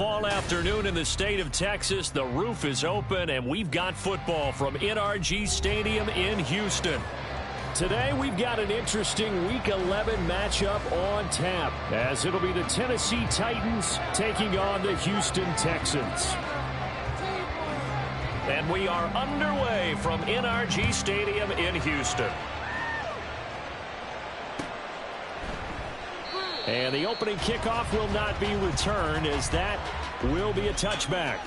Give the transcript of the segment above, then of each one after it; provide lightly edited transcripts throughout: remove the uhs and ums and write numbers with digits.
All afternoon in the state of Texas, the roof is open, and we've got football from NRG Stadium in Houston. Today, we've got an interesting Week 11 matchup on tap, as it'll be the Tennessee Titans taking on the Houston Texans. And we are underway from NRG Stadium in Houston. And the opening kickoff will not be returned, as that will be a touchback.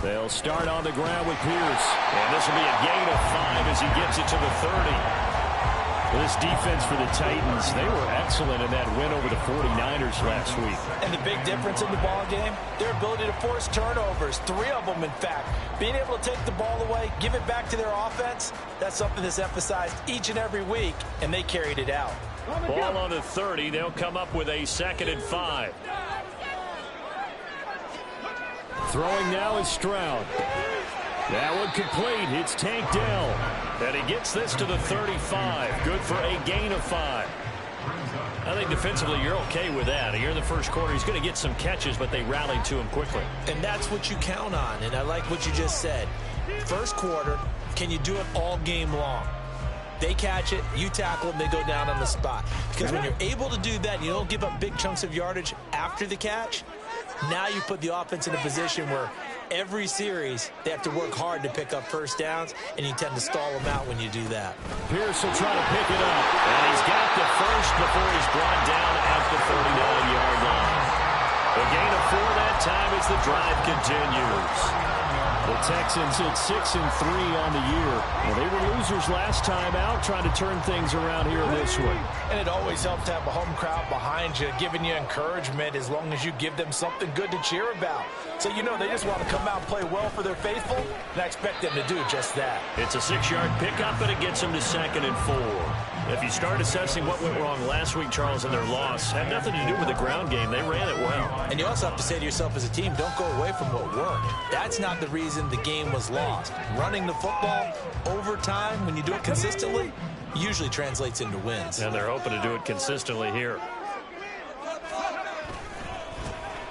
They'll start on the ground with Pierce. And this will be a gain of 5 as he gets it to the 30. This defense for the Titans, they were excellent in that win over the 49ers last week. And the big difference in the ball game, their ability to force turnovers, 3 of them in fact. Being able to take the ball away, give it back to their offense, that's something that's emphasized each and every week, and they carried it out. Ball on the 30, they'll come up with a 2nd and 5. Throwing now is Stroud. That one complete. It's tanked down. And he gets this to the 35. Good for a gain of 5. I think defensively you're okay with that. Here in the first quarter, he's going to get some catches, but they rallied to him quickly. And that's what you count on, and I like what you just said. First quarter, can you do it all game long? They catch it, you tackle them, they go down on the spot. Because when you're able to do that, and you don't give up big chunks of yardage after the catch, now you put the offense in a position where every series they have to work hard to pick up first downs, and you tend to stall them out when you do that. Pierce will try to pick it up, and he's got the first before he's brought down at the 39-yard line. A gain of 4 that time as the drive continues. The Texans hit 6-3 on the year. Well, they were losers last time out, trying to turn things around here in this one. And it always helps to have a home crowd behind you, giving you encouragement as long as you give them something good to cheer about. So you know they just want to come out and play well for their faithful, and I expect them to do just that. It's a 6-yard pickup, and it gets them to 2nd and 4. If you start assessing what went wrong last week, Charles, in their loss, had nothing to do with the ground game. They ran it well. And you also have to say to yourself as a team, don't go away from what worked. That's not the reason the game was lost. Running the football over time, when you do it consistently, usually translates into wins. And they're hoping to do it consistently here.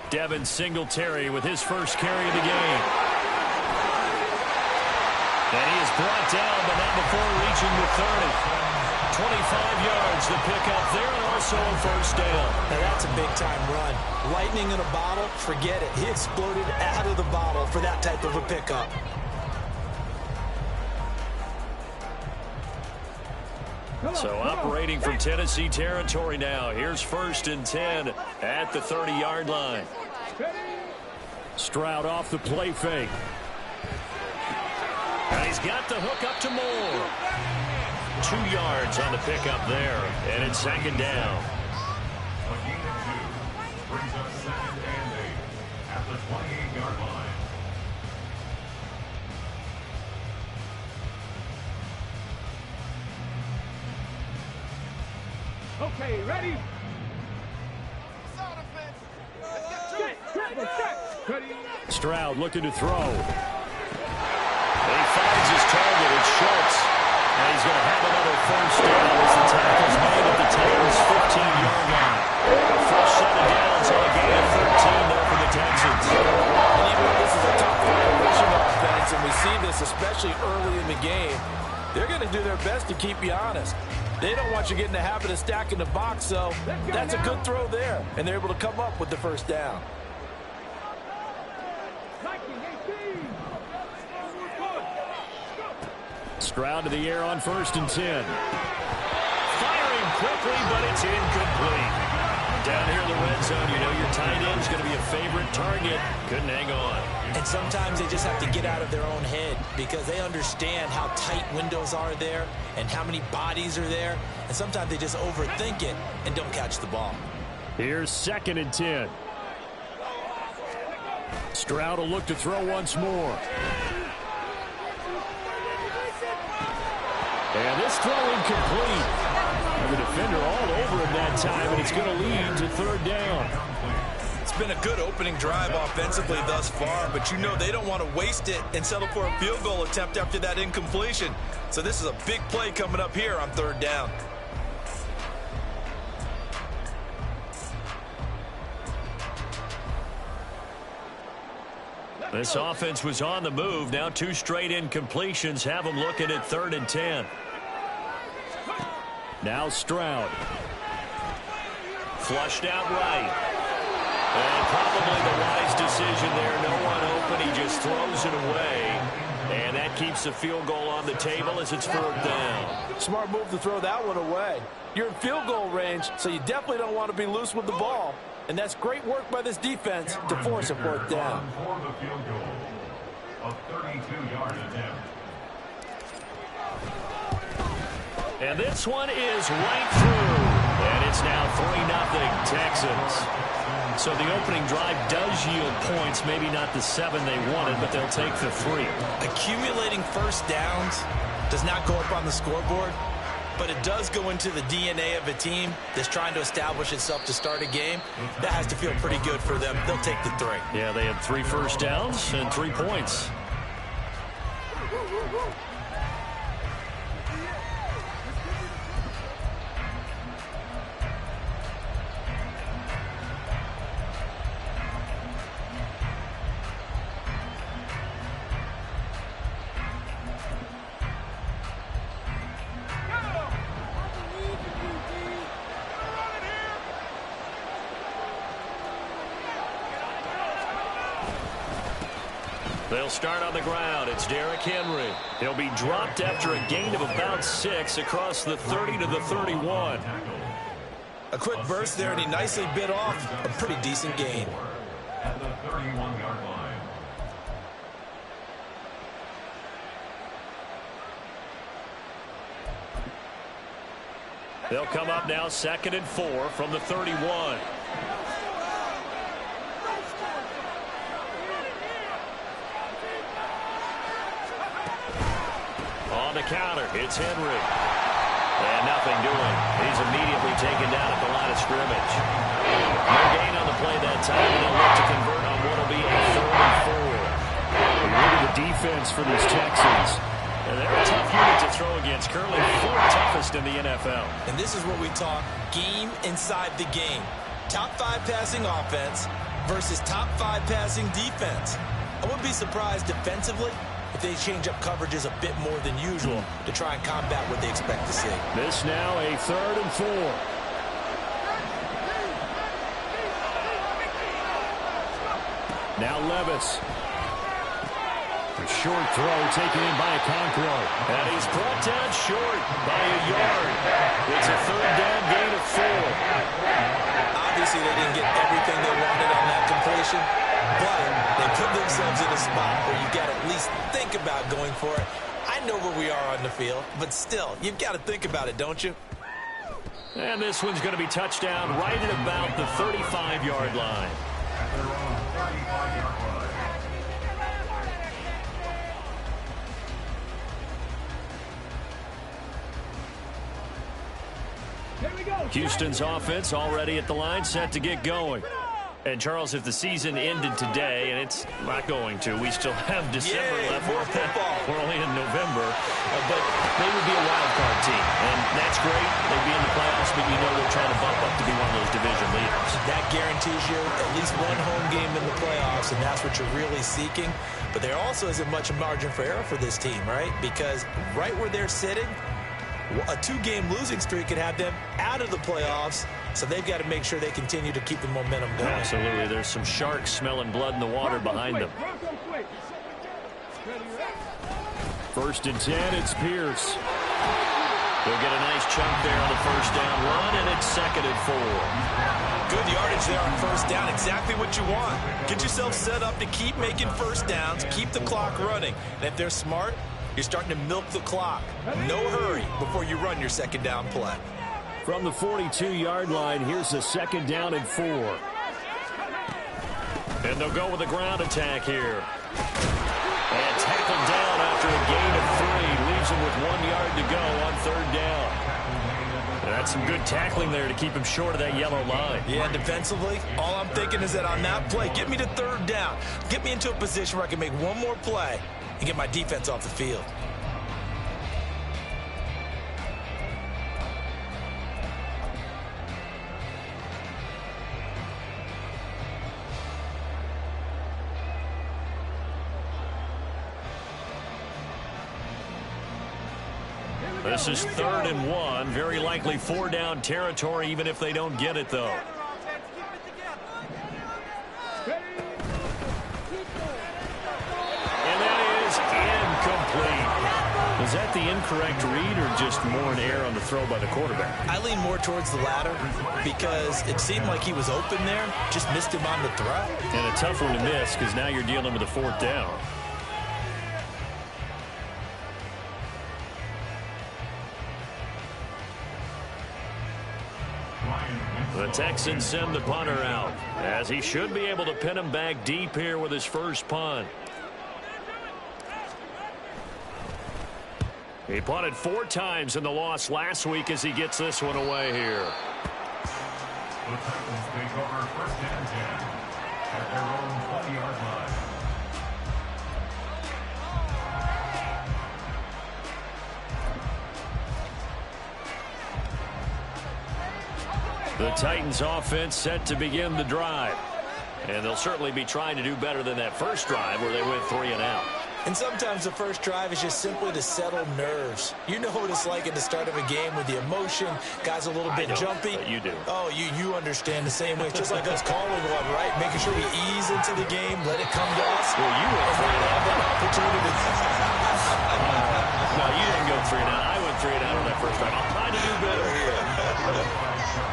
Devin Singletary with his first carry of the game. And he is brought down, but not before reaching the 30. 25 yards, the pickup there, and also a first down. Now that's a big-time run. Lightning in a bottle, forget it. He exploded out of the bottle for that type of a pickup. So operating from Tennessee territory now. Here's 1st and 10 at the 30-yard line. Stroud off the play fake. And he's got the hook up to Moore. 2 yards on the pickup there, and it's 2nd down. Brings us 2nd and 8 at the 28-yard line. Okay, ready? Stroud looking to throw. And he finds his target. It's Schultz. And he's going to have another first down as the tackle's made at the Titans' 15-yard line. A first set of downs on a gain of 13 there for the Texans. And even though this is a tough pushing offense, and we see this especially early in the game, they're going to do their best to keep you honest. They don't want you getting the habit of stacking the box, so that's a good throw there. And they're able to come up with the first down. Stroud to the air on 1st and 10. Firing quickly, but it's incomplete. Down here in the red zone, you know your tight end's going to be a favorite target. Couldn't hang on. And sometimes they just have to get out of their own head because they understand how tight windows are there and how many bodies are there. And sometimes they just overthink it and don't catch the ball. Here's 2nd and 10. Stroud will look to throw once more. And this throw incomplete. The defender all over him that time, and it's going to lead to third down. It's been a good opening drive offensively thus far, but you know they don't want to waste it and settle for a field goal attempt after that incompletion. So this is a big play coming up here on third down. This offense was on the move. Now 2 straight incompletions have them looking at 3rd and 10. Now Stroud. Flushed out right. And probably the wise decision there. No one open. He just throws it away. And that keeps the field goal on the table as it's 4th down. Smart move to throw that one away. You're in field goal range, so you definitely don't want to be loose with the ball. And that's great work by this defense to force a 4th down. For the field goal, a 32-yard attempt. And this one is right through. And it's now 3-0 Texans. So the opening drive does yield points, maybe not the 7 they wanted, but they'll take the 3. Accumulating first downs does not go up on the scoreboard, but it does go into the DNA of a team that's trying to establish itself to start a game. That has to feel pretty good for them. They'll take the 3. Yeah, they had 3 first downs and 3 points. They'll start on the ground. It's Derrick Henry. He'll be dropped after a gain of about 6 across the 30 to the 31. A quick burst there, and he nicely bit off a pretty decent gain. At the 31-yard line. They'll come up now 2nd and 4 from the 31. On the counter, it's Henry. And nothing doing. He's immediately taken down at the line of scrimmage. No gain on the play that time, and they'll look to convert on what will be a 3rd and 4. Look at the defense for these Texans. And they're a tough unit to throw against. Currently 4th toughest in the NFL. And this is what we talk game inside the game. Top 5 passing offense versus top 5 passing defense. I wouldn't be surprised defensively if they change up coverages a bit more than usual to try and combat what they expect to see. This now a 3rd and 4. Now Levis. A short throw taken in by Okonkwo. And he's brought down short by a yard. It's a 3rd down gain of 4. Obviously, they didn't get everything they wanted on that completion, but they put themselves in a spot where you've got to at least think about going for it. I know where we are on the field, but still, you've got to think about it, don't you? And this one's going to be touchdown right at about the 35-yard line. At their own 35-yard line. Houston's offense already at the line, set to get going. And, Charles, if the season ended today, and it's not going to, we still have December left. More football. We're only in November. But they would be a wild card team. And that's great. They'd be in the playoffs, but you know they're trying to bump up to be one of those division leaders. That guarantees you at least one home game in the playoffs, and that's what you're really seeking. But there also isn't much margin for error for this team, right? Because right where they're sitting, a 2-game losing streak could have them out of the playoffs, so they've got to make sure they continue to keep the momentum going. Absolutely. There's some sharks smelling blood in the water behind them. 1st and 10, it's Pierce. They'll get a nice chunk there on the 1st down run, and it's 2nd and 4. Good yardage there on 1st down. Exactly what you want. Get yourself set up to keep making 1st downs, keep the clock running. And if they're smart, you're starting to milk the clock. No hurry before you run your 2nd down play. From the 42-yard line, here's a 2nd down and 4. And they'll go with a ground attack here. And tackled down after a gain of 3. Leaves him with 1 yard to go on 3rd down. And got some good tackling there to keep him short of that yellow line. Yeah, defensively, all I'm thinking is that on that play, get me to third down. Get me into a position where I can make one more play and get my defense off the field. This is 3rd and 1. Very likely 4-down territory, even if they don't get it, though. And that is incomplete. Was that the incorrect read or just more an error on the throw by the quarterback? I lean more towards the latter because it seemed like he was open there, just missed him on the throw. And a tough one to miss because now you're dealing with a 4th down. The Texans send the punter out, as he should be able to pin him back deep here with his first punt. He punted 4 times in the loss last week as he gets this one away here. The Titans take over 1st and 10 at their own 20-yard line. The Titans offense set to begin the drive. And they'll certainly be trying to do better than that first drive where they went 3 and out. And sometimes the first drive is just simply to settle nerves. You know what it's like at the start of a game with the emotion. Guys a little bit jumpy. You do. Oh, you understand the same way. It's just like us calling one, right? Making sure we ease into the game, let it come to us. Well, you went 3 and out. That opportunity. No, you didn't go 3 and out. I went 3 and out on that first drive. I'm trying to do better here.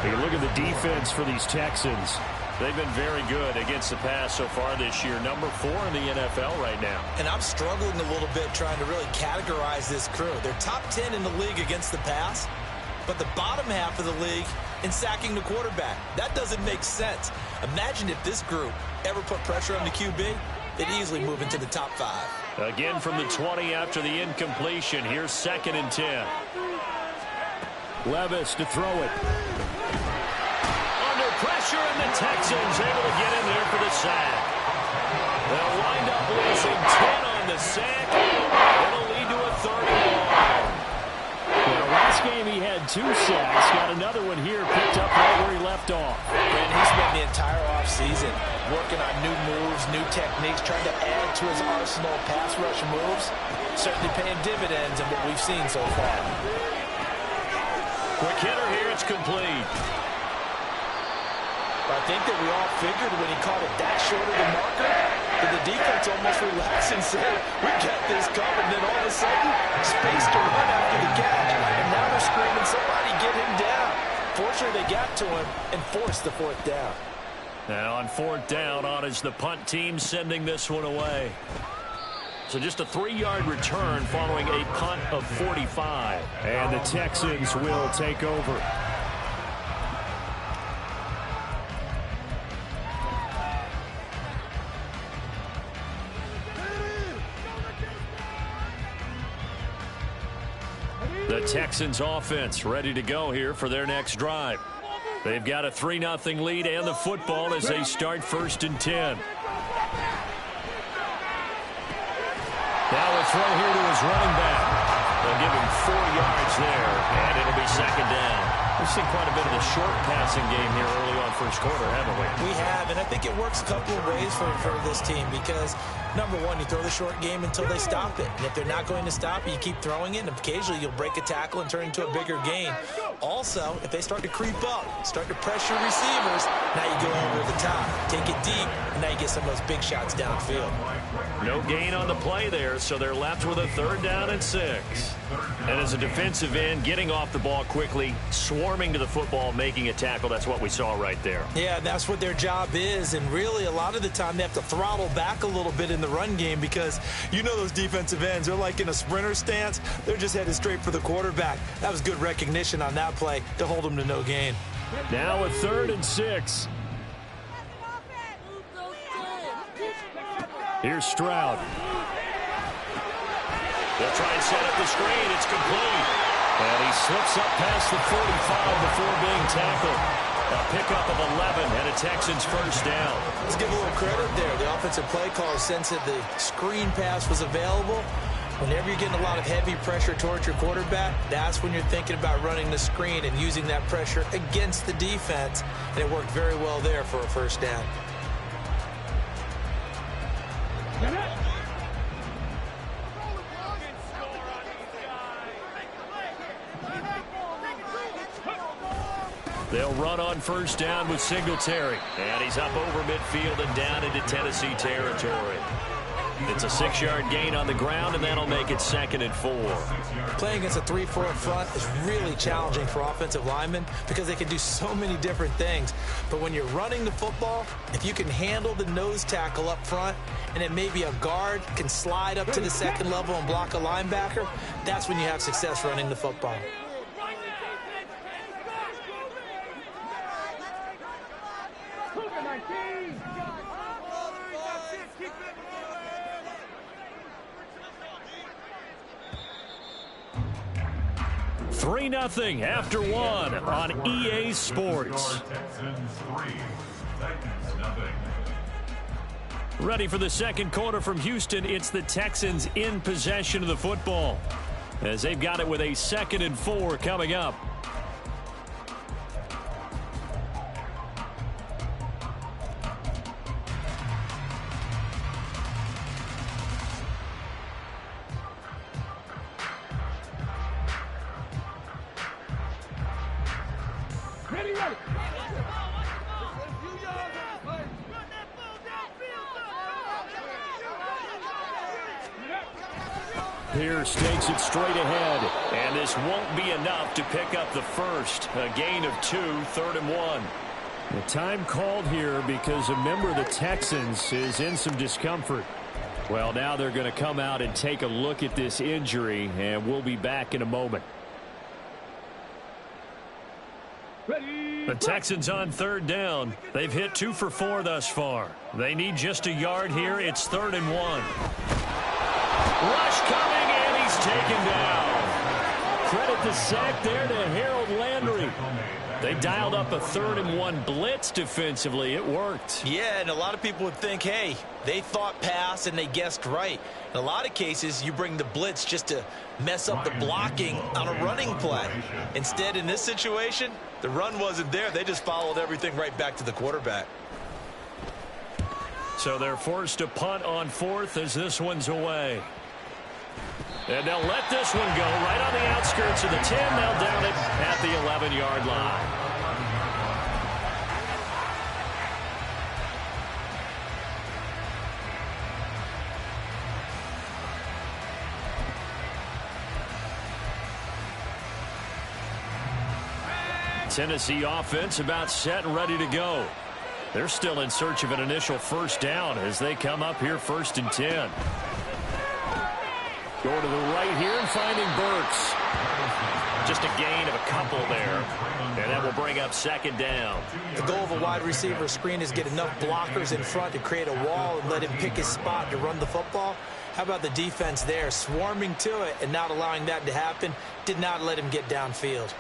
You look at the defense for these Texans. They've been very good against the pass so far this year. Number 4 in the NFL right now. And I'm struggling a little bit trying to really categorize this crew. They're top 10 in the league against the pass, but the bottom half of the league in sacking the quarterback. That doesn't make sense. Imagine if this group ever put pressure on the QB, they'd easily move into the top 5. Again from the 20 after the incompletion. Here's 2nd and 10. Levis to throw it. Under pressure, and the Texans able to get in there for the sack. They'll wind up losing 10 on the sack. It'll lead to a 3rd and 1. Well, last game he had 2 sacks. Got another one here picked up right where he left off. And he spent the entire offseason working on new moves, new techniques, trying to add to his arsenal of pass rush moves. Certainly paying dividends in what we've seen so far. Quick hitter here, it's complete. I think that we all figured when he caught it that short of the marker that the defense almost relaxed and said, we got this covered. And then all of a sudden, space to run after the catch. And now they're screaming, somebody get him down. Fortunately, they got to him and forced the 4th down. Now on 4th down, on is the punt team sending this one away. So just a 3-yard return following a punt of 45. And the Texans will take over. The Texans offense ready to go here for their next drive. They've got a 3-0 lead and the football as they start 1st and 10. Now a throw here to his running back. They'll give him 4 yards there, and it'll be 2nd down. We've seen quite a bit of the short passing game here early on first quarter, haven't we? We have, and I think it works a couple of ways for this team because, number one, you throw the short game until they stop it. And if they're not going to stop it, you keep throwing it, and occasionally you'll break a tackle and turn into a bigger gain. Also, if they start to creep up, start to pressure receivers, now you go over the top, take it deep, and now you get some of those big shots downfield. No gain on the play there, so they're left with a 3rd down and 6. And as a defensive end, getting off the ball quickly, swarming to the football, making a tackle, that's what we saw right there. Yeah, that's what their job is, and really a lot of the time they have to throttle back a little bit in the run game because you know those defensive ends, they're like in a sprinter stance. They're just headed straight for the quarterback. That was good recognition on that play to hold them to no gain. Now a 3rd and 6. Here's Stroud. They'll try and set up the screen. It's complete. And he slips up past the 45 before being tackled. A pickup of 11 and a Texans first down. Let's give a little credit there. The offensive play caller sensed that the screen pass was available. Whenever you're getting a lot of heavy pressure towards your quarterback, that's when you're thinking about running the screen and using that pressure against the defense. And it worked very well there for a first down. They'll run on first down with Singletary. And he's up over midfield and down into Tennessee territory. It's a 6-yard gain on the ground, and that'll make it 2nd and 4. Playing against a 3-4 front is really challenging for offensive linemen because they can do so many different things. But when you're running the football, if you can handle the nose tackle up front, and then maybe a guard can slide up to the second level and block a linebacker, that's when you have success running the football. Three 0 after one on EA Sports. Ready for the second quarter from Houston. It's the Texans in possession of the football as they've got it with a 2nd and 4 coming up. Pierce takes it straight ahead, and this won't be enough to pick up the first. A gain of 2, 3rd and 1. The time called here because a member of the Texans is in some discomfort. Well, now they're going to come out and take a look at this injury, and we'll be back in a moment. The Texans on 3rd down. They've hit 2 for 4 thus far. They need just a yard here. It's 3rd and 1. Rush coming, and he's taken down. Credit the sack there to Harold Landry. They dialed up a 3rd and 1 blitz defensively. It worked. Yeah, and a lot of people would think, hey, they thought pass and they guessed right. In a lot of cases, you bring the blitz just to mess up the blocking on a running play. Instead, in this situation, the run wasn't there. They just followed everything right back to the quarterback. So they're forced to punt on 4th as this one's away. And they'll let this one go right on the outskirts of the 10. They'll down it at the 11-yard line. Tennessee offense about set and ready to go. They're still in search of an initial first down as they come up here 1st and 10. Going to the right here and finding Burks. Just a gain of a couple there. And that will bring up 2nd down. The goal of a wide receiver screen is get enough blockers in front to create a wall and let him pick his spot to run the football. How about the defense there? Swarming to it and not allowing that to happen. Did not let him get downfield.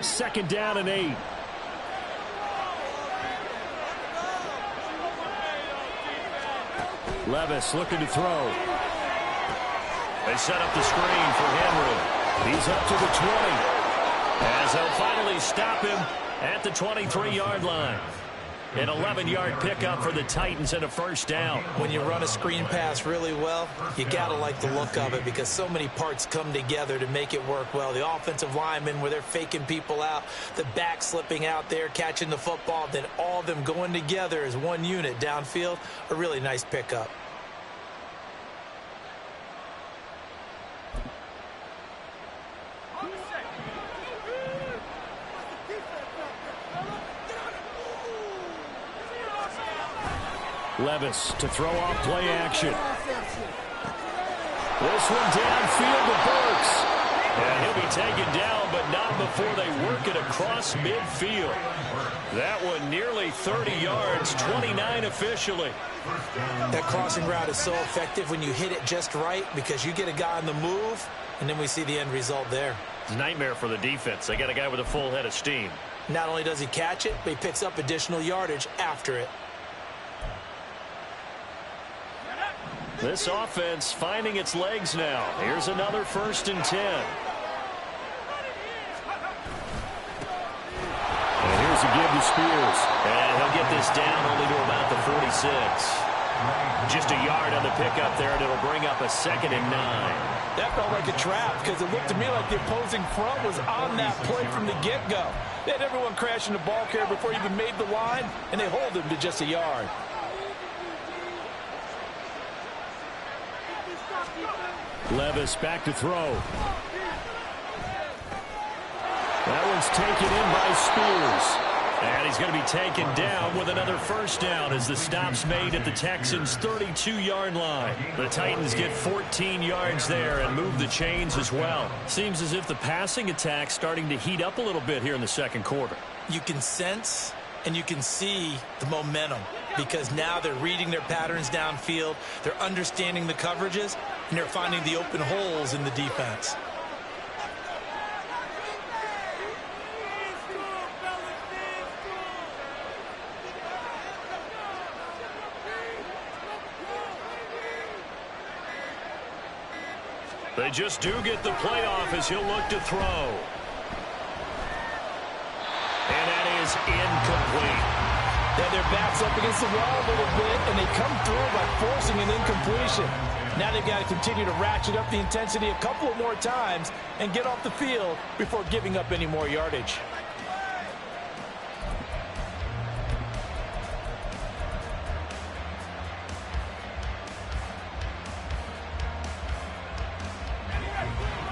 Second down and 8. Levis looking to throw. They set up the screen for Henry. He's up to the 20. As they'll finally stop him at the 23-yard line. An 11-yard pickup for the Titans and a first down. When you run a screen pass really well, you got to like the look of it because so many parts come together to make it work well. The offensive linemen, where they're faking people out, the back slipping out there, catching the football, then all of them going together as one unit downfield, a really nice pickup. Levis to throw off play action. This one downfield to Burks. And he'll be taken down, but not before they work it across midfield. That one nearly 30 yards, 29 officially. That crossing route is so effective when you hit it just right because you get a guy on the move, and then we see the end result there. It's a nightmare for the defense. They got a guy with a full head of steam. Not only does he catch it, but he picks up additional yardage after it. This offense finding its legs now. Here's another 1st and 10. And here's a give to Spears. And he'll get this down only to about the 46. Just a yard on the pickup there, and it'll bring up a 2nd and 9. That felt like a trap because it looked to me like the opposing front was on that play from the get-go. They had everyone crashing the ball carrier before he even made the line, and they hold him to just a yard. Levis back to throw. That one's taken in by Spears. And he's going to be taken down with another 1st down as the stop's made at the Texans' 32-yard line. The Titans get 14 yards there and move the chains as well. Seems as if the passing attack's starting to heat up a little bit here in the 2nd quarter. You can sense and you can see the momentum because now they're reading their patterns downfield, they're understanding the coverages, and they're finding the open holes in the defense. They just do get the playoff as he'll look to throw. And that is incomplete. Yeah, their back's up against the wall a little bit, and they come through by forcing an incompletion. Now they've got to continue to ratchet up the intensity a couple of more times and get off the field before giving up any more yardage.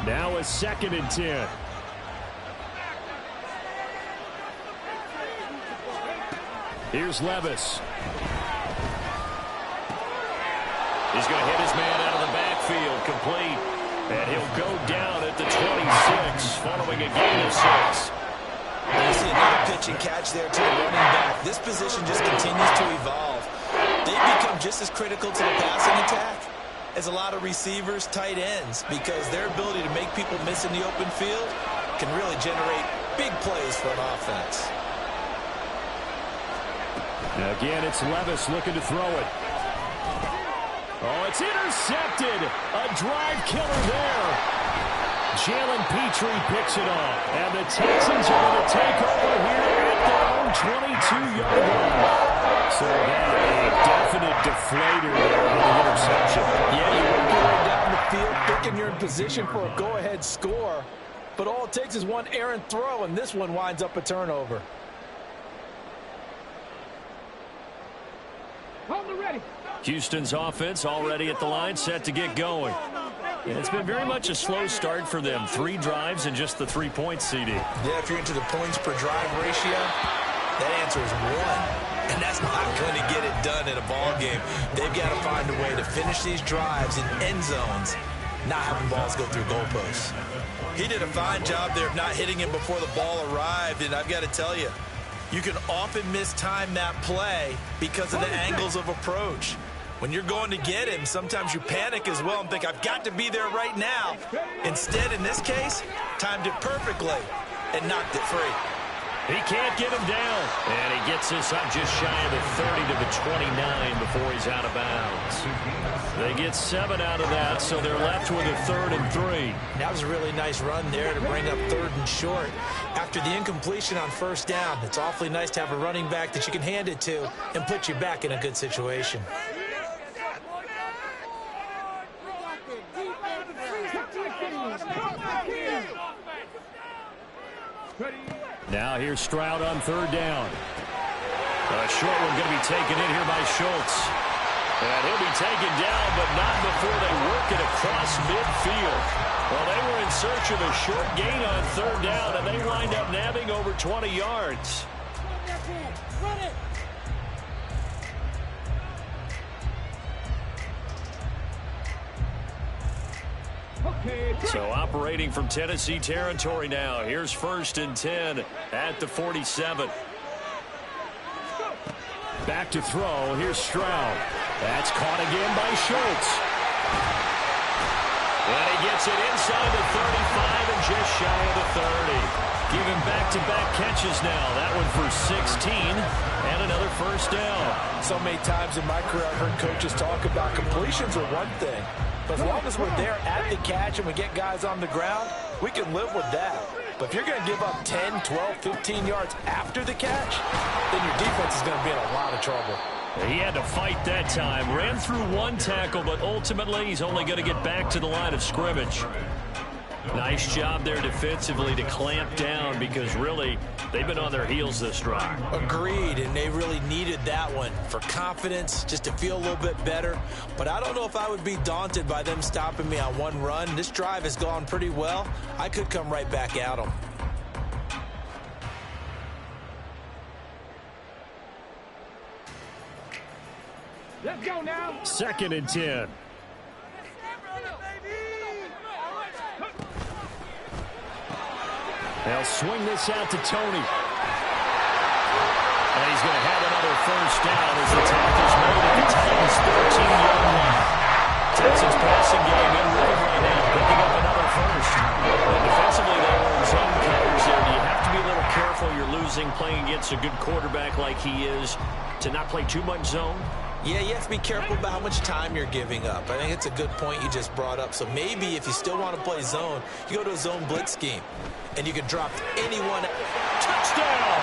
Now a 2nd and 10. Here's Levis. He's going to hit his man out of the backfield, complete. And he'll go down at the 26, following a gain of 6. You see another pitch and catch there to the running back. This position just continues to evolve. They've become just as critical to the passing attack as a lot of receivers, tight ends, because their ability to make people miss in the open field can really generate big plays for an offense. Again, it's Levis looking to throw it. Oh, it's intercepted. A drive killer there. Jalen Petrie picks it up. And the Texans are going to take over here at their own 22-yard line. So that a definite deflator there on the interception. Yeah, you work your way down the field, thinking you're in position for a go-ahead score. But all it takes is one errant throw, and this one winds up a turnover. Houston's offense already at the line, set to get going. And it's been very much a slow start for them. 3 drives and just the 3 points, CD. Yeah, if you're into the points per drive ratio, that answer is 1. And that's not going to get it done in a ball game. They've got to find a way to finish these drives in end zones, not having balls go through goalposts. He did a fine job there of not hitting him before the ball arrived, and I've got to tell you, you can often mistime that play because of the angles of approach. When you're going to get him, sometimes you panic as well and think, I've got to be there right now. Instead, in this case, timed it perfectly and knocked it free. He can't get him down. And he gets this up just shy of the 30 to the 29 before he's out of bounds. They get 7 out of that, so they're left with a 3rd and 3. That was a really nice run there to bring up 3rd and short. After the incompletion on 1st down, it's awfully nice to have a running back that you can hand it to and put you back in a good situation. Now here's Stroud on 3rd down. A short one going to be taken in here by Schultz. And he'll be taken down, but not before they work it across midfield. Well, they were in search of a short gain on 3rd down, and they wind up nabbing over 20 yards. So operating from Tennessee territory now. Here's 1st and 10 at the 47. Back to throw. Here's Stroud. That's caught again by Schultz. And he gets it inside the 35 and just shy of the 30. Give him back-to-back catches now. That one for 16 and another 1st down. So many times in my career I've heard coaches talk about completions are one thing. But as long as we're there at the catch and we get guys on the ground, we can live with that. But if you're going to give up 10, 12, 15 yards after the catch, then your defense is going to be in a lot of trouble. He had to fight that time. Ran through one tackle, but ultimately he's only going to get back to the line of scrimmage. Nice job there defensively to clamp down because really they've been on their heels this drive. Agreed, and they really needed that one for confidence, just to feel a little bit better. But I don't know if I would be daunted by them stopping me on one run. This drive has gone pretty well. I could come right back at them. Let's go now. 2nd and 10. They'll swing this out to Tony. And he's going to have another 1st down as the tackle's made at the Titans' 13-yard line. Texans passing game in rhythm right now, picking up another 1st. And defensively, they were in zone covers there. You have to be a little careful. You're losing playing against a good quarterback like he is to not play too much zone. Yeah, you have to be careful about how much time you're giving up. I think it's a good point you just brought up. So maybe if you still want to play zone, you go to a zone blitz scheme. And you can drop anyone. Touchdown!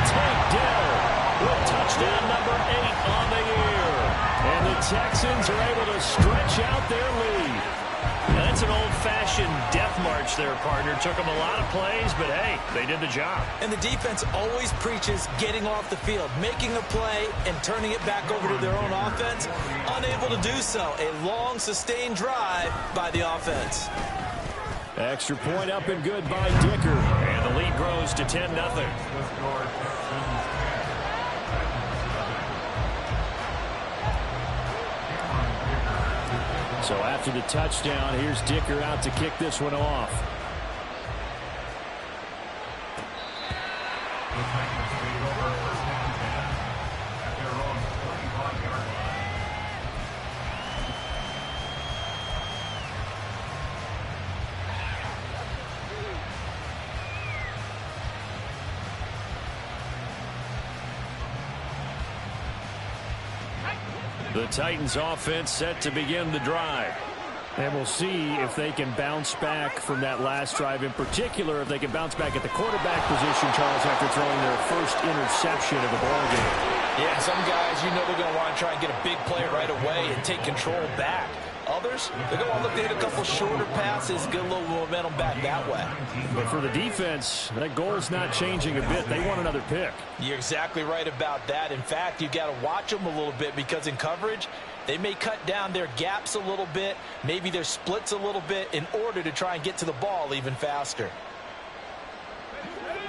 Tank Dell with touchdown number 8 on the year. And the Texans are able to stretch out their lead. Now, that's an old-fashioned death march there, partner. Took them a lot of plays, but hey, they did the job. And the defense always preaches getting off the field, making a play, and turning it back over to their own offense. Unable to do so. A long, sustained drive by the offense. Extra point up and good by Dicker. And the lead grows to 10-0. So after the touchdown, here's Dicker out to kick this one off. The Titans offense set to begin the drive. And we'll see if they can bounce back from that last drive, in particular if they can bounce back at the quarterback position, Charles, after throwing their first interception of the ballgame. Yeah, some guys, you know they're going to want to try and get a big play right away and take control back. Others, they're going to look to hit a couple shorter passes, get a little momentum back that way. But for the defense, that goal is not changing a bit. They want another pick. You're exactly right about that. In fact, you've got to watch them a little bit because in coverage, they may cut down their gaps a little bit, maybe their splits a little bit in order to try and get to the ball even faster.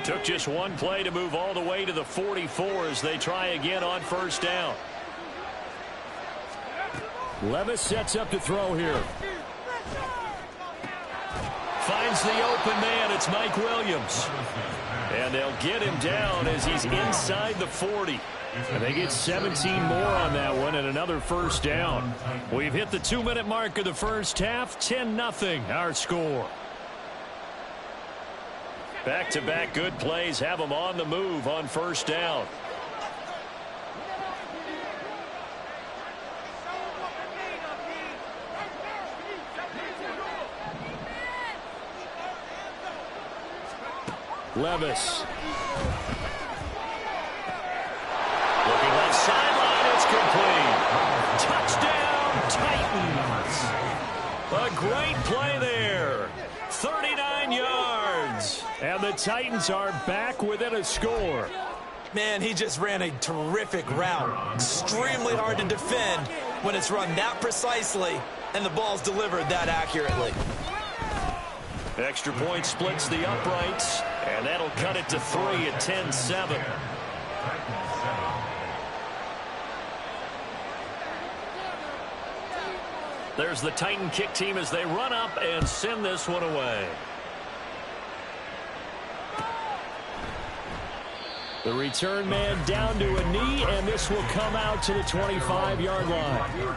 Took just one play to move all the way to the 44 as they try again on 1st down. Levis sets up to throw here. Finds the open man. It's Mike Williams. And they'll get him down as he's inside the 40. And they get 17 more on that one and another 1st down. We've hit the 2-minute mark of the first half. 10-0 our score. Back-to-back good plays have them on the move on 1st down. Levis. Looking left sideline, it's complete. Touchdown, Titans. A great play there. 39 yards. And the Titans are back within a score. Man, he just ran a terrific route. Extremely hard to defend when it's run that precisely and the ball's delivered that accurately. Extra point splits the uprights, and that'll cut it to 3 at 10-7. There's the Titan kick team as they run up and send this one away. The return man down to a knee, and this will come out to the 25-yard line.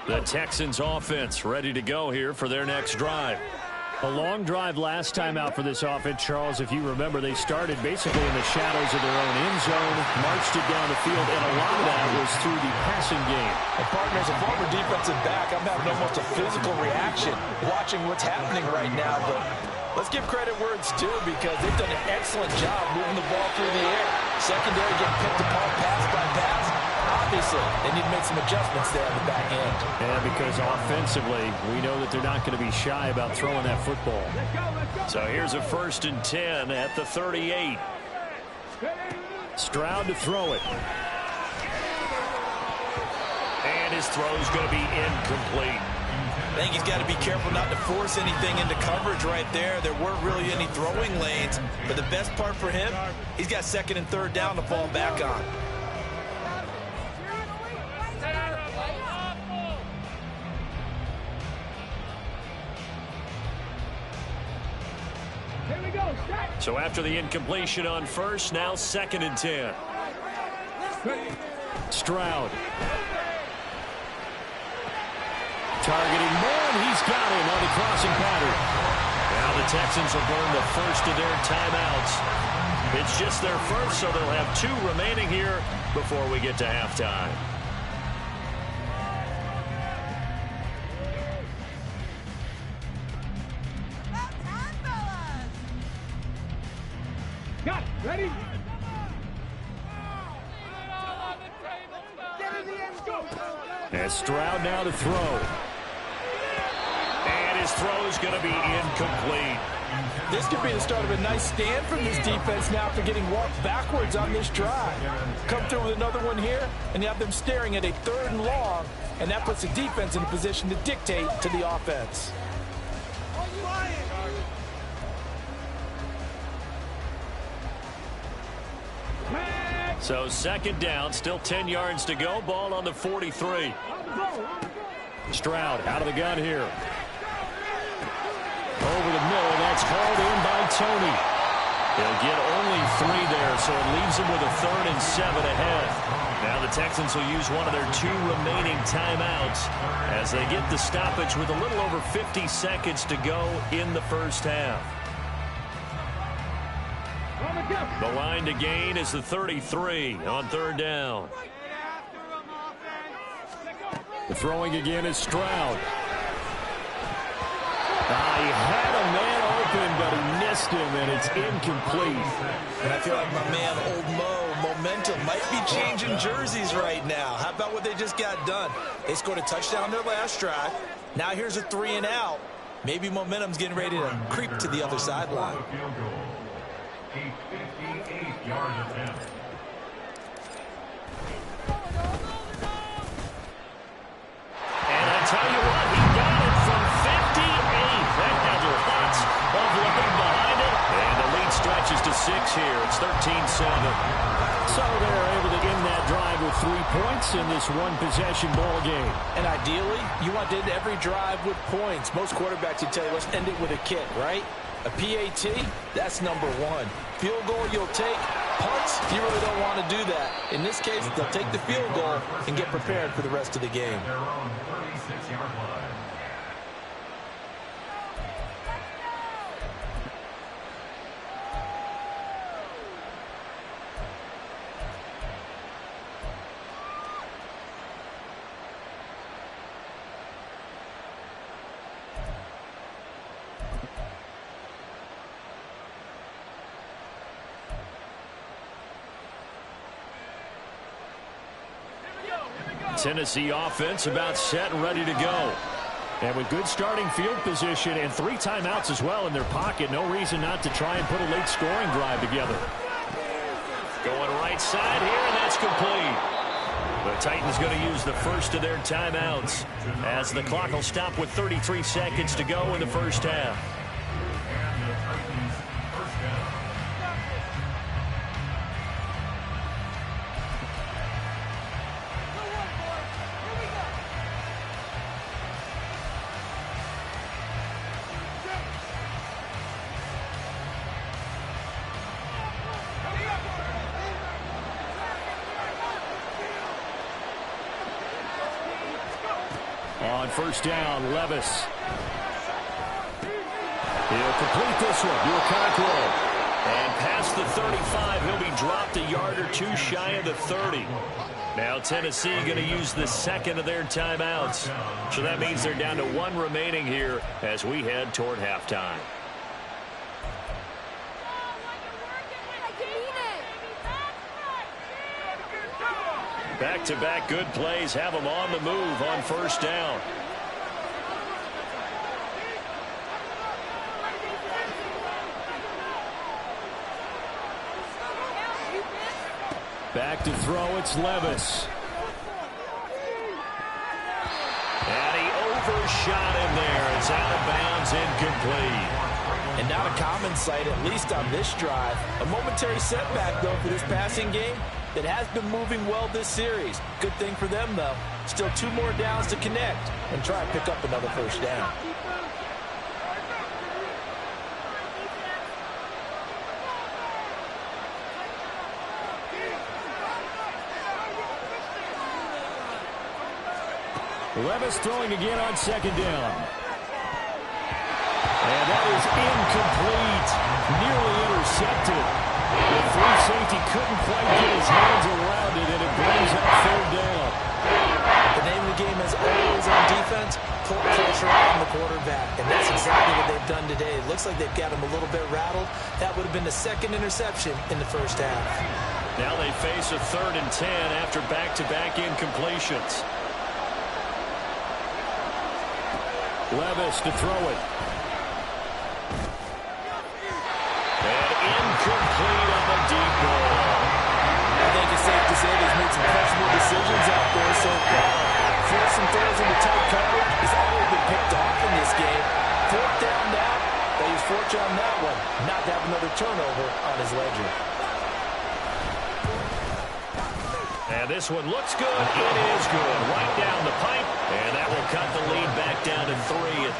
The Texans offense ready to go here for their next drive. A long drive last time out for this offense, Charles. If you remember, they started basically in the shadows of their own end zone, marched it down the field, and a lot of that was through the passing game. And partner, as a former defensive back, I'm having almost a physical reaction watching what's happening right now. But let's give credit where it's due, because they've done an excellent job moving the ball through the air. Secondary getting picked apart pass by pass. Obviously, they need to make some adjustments there on the back end. Yeah, because offensively, we know that they're not going to be shy about throwing that football. So here's a 1st and 10 at the 38. Stroud to throw it. And his throw's going to be incomplete. I think he's got to be careful not to force anything into coverage right there. There weren't really any throwing lanes. But the best part for him, he's got 2nd and 3rd down to fall back on. So after the incompletion on 1st, now 2nd and 10. Stroud. Targeting man, he's got him on the crossing pattern. Now the Texans will burn the first of their timeouts. It's just their first, so they'll have 2 remaining here before we get to halftime. Got it. Ready? And Stroud now to throw. And his throw is going to be incomplete. This could be the start of a nice stand from this defense now after getting walked backwards on this drive. Come through with another one here, and you have them staring at a 3rd and long, and that puts the defense in a position to dictate to the offense. So 2nd down, still 10 yards to go. Ball on the 43. Stroud out of the gun here. Over the middle, that's hauled in by Tony. They'll get only 3 there, so it leaves them with a 3rd and 7 ahead. Now the Texans will use one of their 2 remaining timeouts as they get the stoppage with a little over 50 seconds to go in the first half. The line to gain is the 33 on 3rd down. The throwing again is Stroud. He had a man open, but he missed him, and it's incomplete. And I feel like my man, Old Mo, momentum might be changing jerseys right now. How about what they just got done? They scored a touchdown their last drive. Now here's a 3 and out. Maybe momentum's getting ready to creep to the other sideline. A 58-yard attempt. And I tell you what, he got it from 58. That had lots of leg behind it. And the lead stretches to 6 here. It's 13-7. So they're able to end that drive with 3 points in this one-possession ball game. And ideally, you want to end every drive with points. Most quarterbacks would tell you, let's end it with a kick, right? A PAT, that's number 1. Field goal you'll take. Punts, you really don't want to do that. In this case, they'll take the field goal and get prepared for the rest of the game. Their own 36-yard line. Tennessee offense about set and ready to go. And with good starting field position and 3 timeouts as well in their pocket, no reason not to try and put a late scoring drive together. Going right side here, and that's complete. The Titans going to use the first of their timeouts as the clock will stop with 33 seconds to go in the first half. On first down, Levis. He'll complete this one to Okonkwo. And past the 35, he'll be dropped a yard or 2 shy of the 30. Now Tennessee going to use the second of their timeouts. So that means they're down to 1 remaining here as we head toward halftime. Back-to-back good plays have them on the move on first down. Back to throw, it's Levis. And he overshot him there. It's out of bounds, incomplete. And not a common sight, at least on this drive. A momentary setback, though, for this passing game that has been moving well this series. Good thing for them, though. Still 2 more downs to connect and try and pick up another first down. Levis throwing again on second down. And that is incomplete. Nearly intercepted. The free safety couldn't quite get his hands around it, and it brings up third down. The name of the game is always on defense, put pressure on the quarterback. And that's exactly what they've done today. It looks like they've got him a little bit rattled. That would have been the second interception in the first half. Now they face a 3rd and 10 after back-to-back incompletions. Levis to throw it. And incomplete on the deep ball. I think it's safe to say he's made some questionable decisions out there so far. Forcing throws into tight coverage has always been picked off in this game. 4th down now. They use fortune on that one. Not to have another turnover on his ledger. And this one looks good. It is good. Right down the pipe. And that will cut the lead back down to 3 at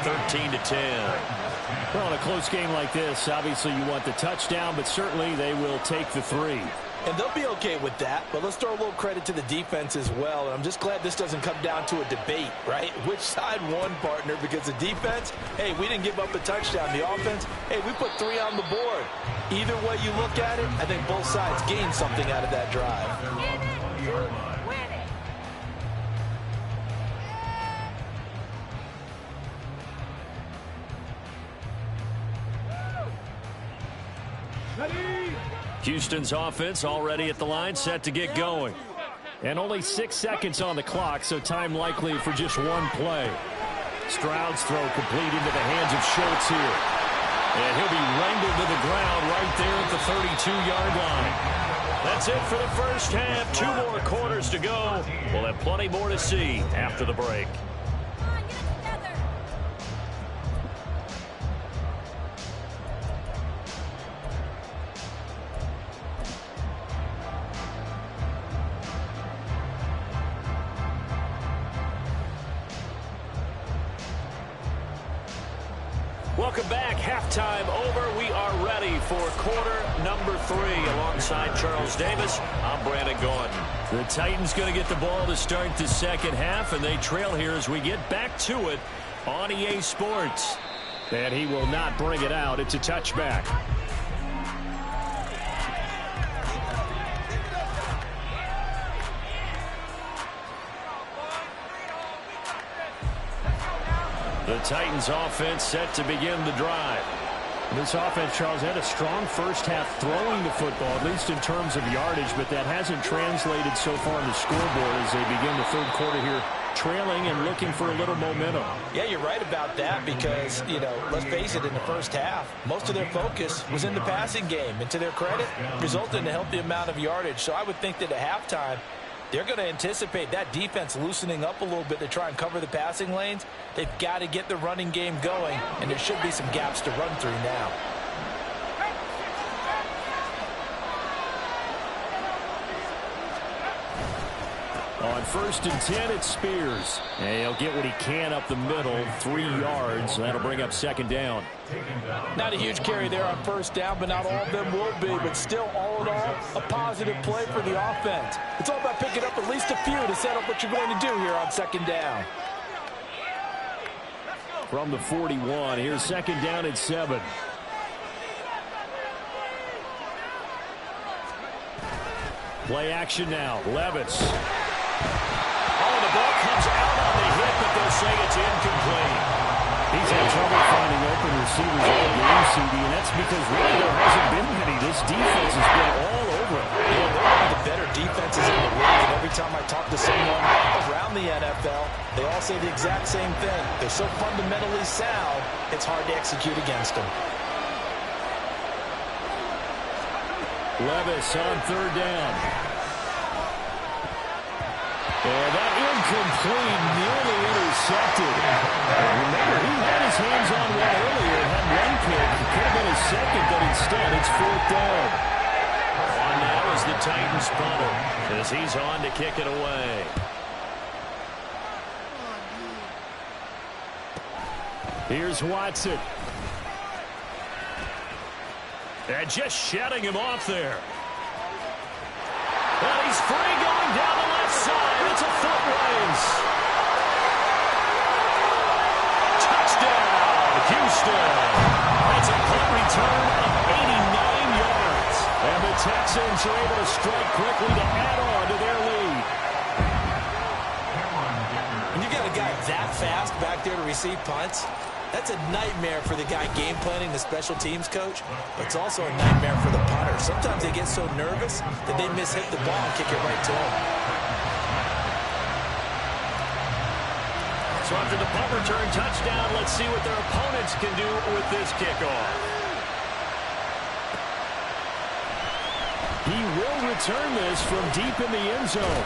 13-10. Well, in a close game like this, obviously you want the touchdown, but certainly they will take the 3. And they'll be okay with that, but let's throw a little credit to the defense as well. And I'm just glad this doesn't come down to a debate, right? Which side won, partner? Because the defense, hey, we didn't give up a touchdown. The offense, hey, we put 3 on the board. Either way you look at it, I think both sides gained something out of that drive. Houston's offense already at the line, set to get going. And only 6 seconds on the clock, so time likely for just 1 play. Stroud's throw complete into the hands of Schultz here. And he'll be wrangled to the ground right there at the 32-yard line. That's it for the first half. 2 more quarters to go. We'll have plenty more to see after the break. Welcome back. Halftime over. We are ready for quarter number 3. Alongside Charles Davis, I'm Brandon Gordon. The Titans going to get the ball to start the second half, and they trail here as we get back to it on EA Sports. And he will not bring it out. It's a touchback. The Titans offense set to begin the drive. This offense, Charles, had a strong first half throwing the football, at least in terms of yardage, but that hasn't translated so far on the scoreboard as they begin the third quarter here trailing and looking for a little momentum. Yeah, you're right about that because, let's face it, in the first half, most of their focus was in the passing game. And to their credit, resulted in a healthy amount of yardage. So I would think that at halftime, they're going to anticipate that defense loosening up a little bit to try and cover the passing lanes. They've got to get the running game going, and there should be some gaps to run through now. On 1st and 10, it's Spears. And he'll get what he can up the middle, 3 yards. That'll bring up 2nd down. Not a huge carry there on 1st down, but not all of them will be. But still, all in all, a positive play for the offense. It's all about picking up at least a few to set up what you're going to do here on 2nd down. From the 41, here's 2nd down at 7. Play action now. Levis. Oh, the ball comes out on the hit, but they'll say it's incomplete. He's had trouble finding open receivers all game, CD, and that's because really there hasn't been many. This defense has been all over him. Yeah, they're one of the better defenses in the league, and every time I talk to someone around the NFL, they all say the exact same thing. They're so fundamentally sound, it's hard to execute against them. Levis on 3rd down. And that incomplete, nearly intercepted. Remember, he had his hands on one earlier and had one pick. It could have been his second, but instead it's 4th down. On now is the Titans punter as he's on to kick it away. Here's Watson. And just shutting him off there. And he's free going down the left side. It's a foot race. Touchdown, Houston. That's a punt return of 89 yards. And the Texans are able to strike quickly to add on to their lead. When you got a guy that fast back there to receive punts, that's a nightmare for the guy game planning, the special teams coach. But it's also a nightmare for the punter. Sometimes they get so nervous that they mishit the ball and kick it right to him. So after the punt return touchdown, let's see what their opponents can do with this kickoff. He will return this from deep in the end zone.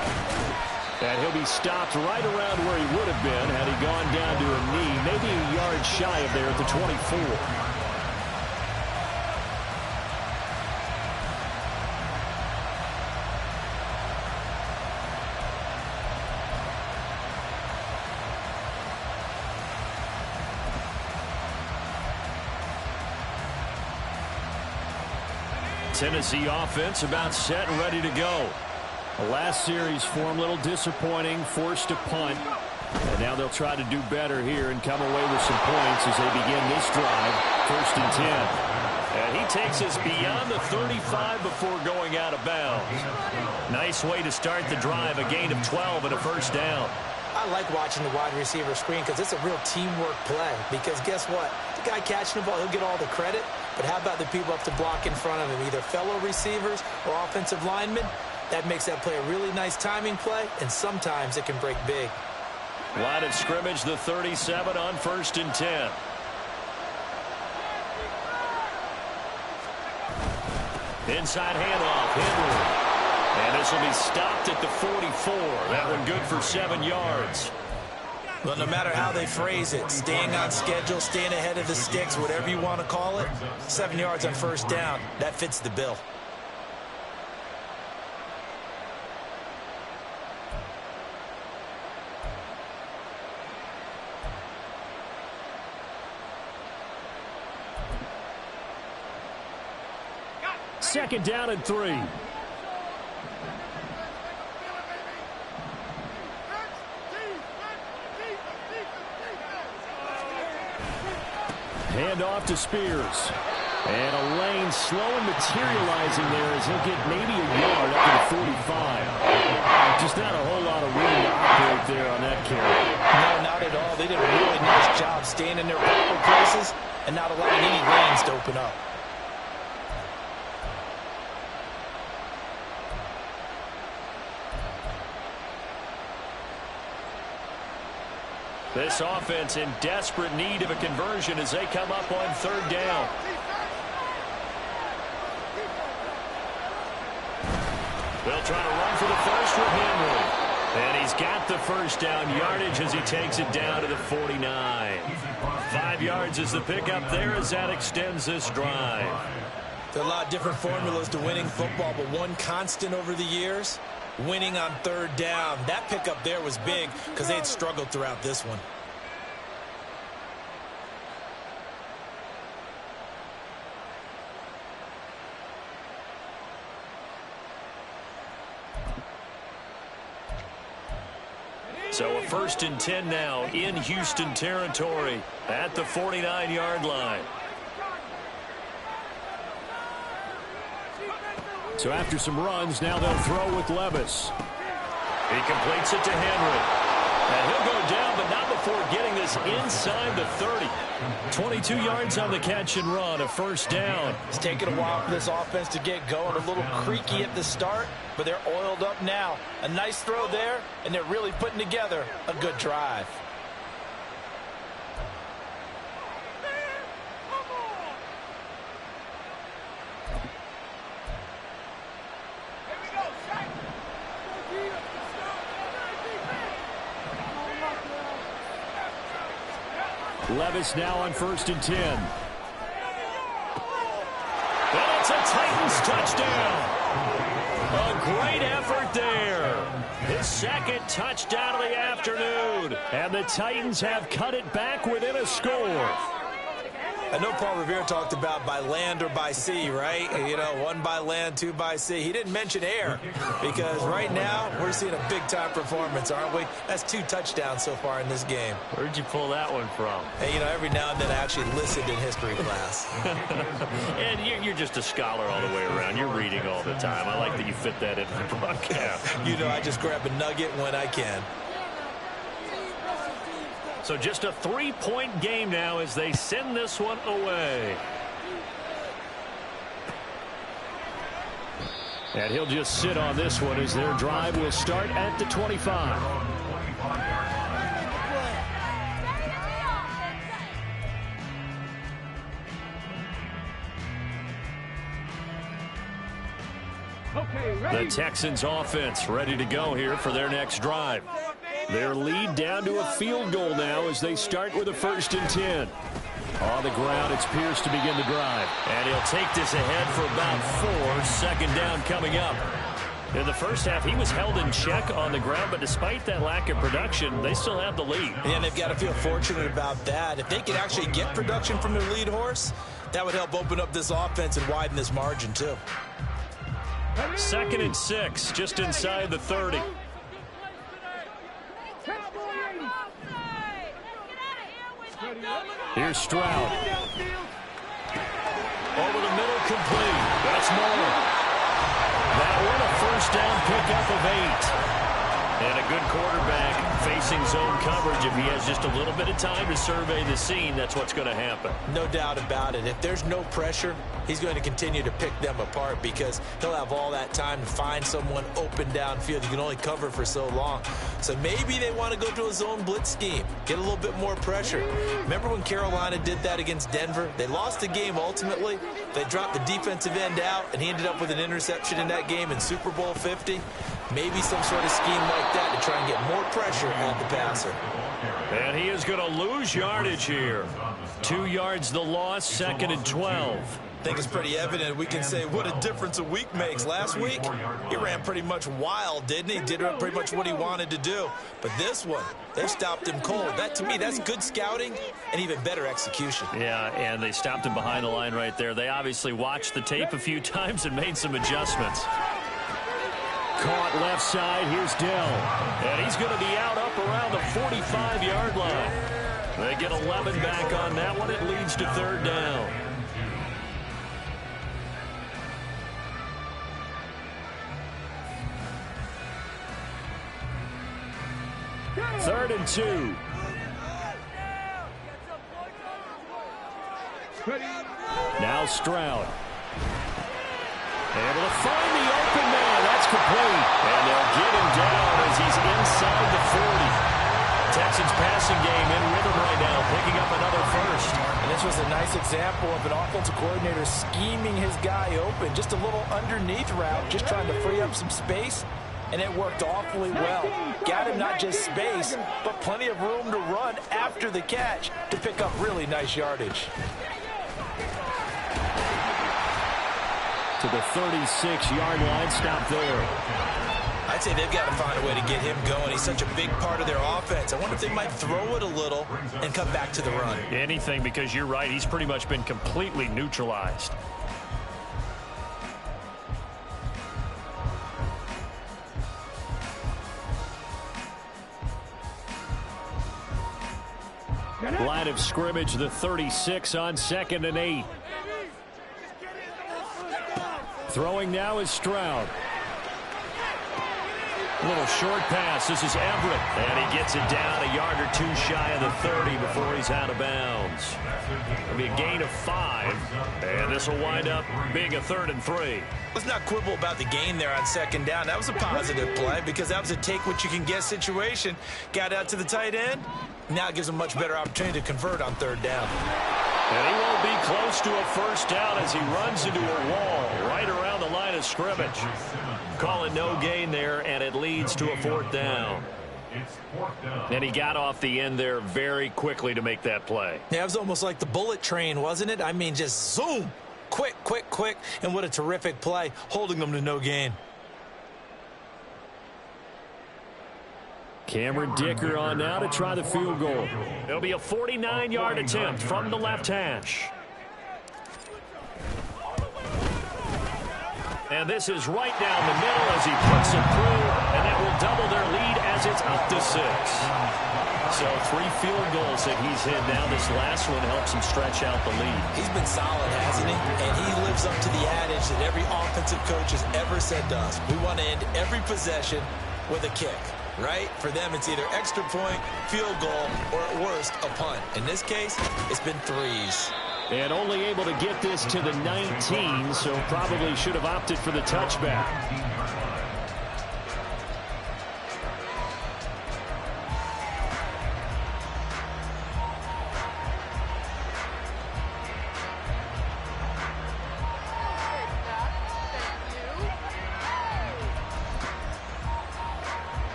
And he'll be stopped right around where he would have been had he gone down to a knee, maybe a yard shy of there at the 24. Tennessee offense about set and ready to go. The last series for him, a little disappointing, forced a punt. And now they'll try to do better here and come away with some points as they begin this drive. 1st and 10. And he takes us beyond the 35 before going out of bounds. Nice way to start the drive, a gain of 12 and a 1st down. I like watching the wide receiver screen because it's a real teamwork play. Because guess what? The guy catching the ball, he'll get all the credit. But how about the people up to block in front of him, either fellow receivers or offensive linemen? That makes that play a really nice timing play, and sometimes it can break big. Line of scrimmage, the 37 on 1st and 10. Inside handoff, Henry. And this will be stopped at the 44. That one good for 7 yards. Well, no matter how they phrase it, staying on schedule, staying ahead of the sticks, whatever you want to call it, 7 yards on 1st down, that fits the bill. Second down and 3. Hand off to Spears. And a lane slow and materializing there as he'll get maybe a yard up to the 45. Just not a whole lot of room to operate there on that carry. No, not at all. They did a really nice job staying in their proper places and not allowing any lanes to open up. This offense in desperate need of a conversion as they come up on third down. They'll try to run for the first with Henry. And he's got the first down yardage as he takes it down to the 49. 5 yards is the pickup there as that extends this drive. There are a lot of different formulas to winning football, but one constant over the years, winning on third down. That pickup there was big because they had struggled throughout this one. So a 1st and 10 now in Houston territory at the 49-yard line. So after some runs, now they'll throw with Levis. He completes it to Henry. And he'll go down, but not before getting this inside the 30. 22 yards on the catch and run, a first down. It's taken a while for this offense to get going. A little creaky at the start, but they're oiled up now. A nice throw there, and they're really putting together a good drive. Levis now on 1st and 10. And it's a Titans touchdown. A great effort there. His second touchdown of the afternoon. And the Titans have cut it back within a score. I know Paul Revere talked about by land or by sea, right? You know, 1 by land, 2 by sea. He didn't mention air because right now we're seeing a big-time performance, aren't we? That's 2 touchdowns so far in this game. Where'd you pull that one from? Hey, you know, every now and then I actually listened in history class. And you're just a scholar all the way around. You're reading all the time. I like that you fit that into the broadcast. You know, I just grab a nugget when I can. So just a 3-point game now as they send this one away. And he'll just sit on this one as their drive will start at the 25. The Texans offense ready to go here for their next drive. Their lead down to a field goal now as they start with a 1st and 10. On the ground, it's Pierce to begin the drive. And he'll take this ahead for about 4. Second down coming up. In the first half, he was held in check on the ground, but despite that lack of production, they still have the lead. And they've got to feel fortunate about that. If they could actually get production from their lead horse, that would help open up this offense and widen this margin too. 2nd and 6, just inside the 30. Here's Stroud. Over the middle, complete. That's more. That one a first down pickup of 8. And a good quarterback facing zone coverage. If he has just a little bit of time to survey the scene, that's what's going to happen. No doubt about it. If there's no pressure, he's going to continue to pick them apart because he'll have all that time to find someone open downfield. You can only cover for so long. So maybe they want to go to a zone blitz scheme, get a little bit more pressure. Remember when Carolina did that against Denver? They lost the game ultimately. They dropped the defensive end out, and he ended up with an interception in that game in Super Bowl 50. Maybe some sort of scheme like that to try and get more pressure at the passer. And he is going to lose yardage here. 2 yards the loss, 2nd and 12. I think it's pretty evident. We can say what a difference a week makes. Last week, he ran pretty much wild, didn't he? Did pretty much what he wanted to do. But this one, they stopped him cold. That, to me, that's good scouting and even better execution. Yeah, and they stopped him behind the line right there. They obviously watched the tape a few times and made some adjustments. Caught left side. Here's Dell. And he's going to be out up around the 45-yard line. They get 11 back on that one. It leads to 3rd down. Third and 2. Now Stroud. Able to find the open man. That's complete. And they'll get him down as he's inside the 40. Texans passing game picking up another first. And this was a nice example of an offensive coordinator scheming his guy open. Just a little underneath route, just trying to free up some space. And it worked awfully well. Got him not just space, but plenty of room to run after the catch to pick up really nice yardage. To the 36-yard line, stop there. I'd say they've got to find a way to get him going. He's such a big part of their offense. I wonder if they might throw it a little and come back to the run. Anything, because you're right. He's pretty much been completely neutralized. Line of scrimmage, the 36 on 2nd and 8. Throwing now is Stroud. A little short pass. This is Everett. And he gets it down a yard or two shy of the 30 before he's out of bounds. It'll be a gain of 5. And this will wind up being a 3rd and 3. Let's not quibble about the gain there on 2nd down. That was a positive play because that was a take-what-you-can-get situation. Got out to the tight end. Now it gives him a much better opportunity to convert on 3rd down. And he won't be close to a first down as he runs into a wall right around the line of scrimmage. Call it no gain there, and it leads to a 4th down. And he got off the end there very quickly to make that play. Yeah, it was almost like the bullet train, wasn't it? I mean, just zoom. Quick, quick, quick. And what a terrific play, holding them to no gain. Cameron Dicker on now to try the field goal. It'll be a 49-yard attempt from the left hash. And this is right down the middle as he puts it through, and that will double their lead as it's up to 6. So 3 field goals that he's hit now. This last one helps him stretch out the lead. He's been solid, hasn't he? And he lives up to the adage that every offensive coach has ever said to us. We want to end every possession with a kick. Right? For them, it's either extra point, field goal, or at worst, a punt. In this case, it's been 3s. And only able to get this to the 19, so probably should have opted for the touchback.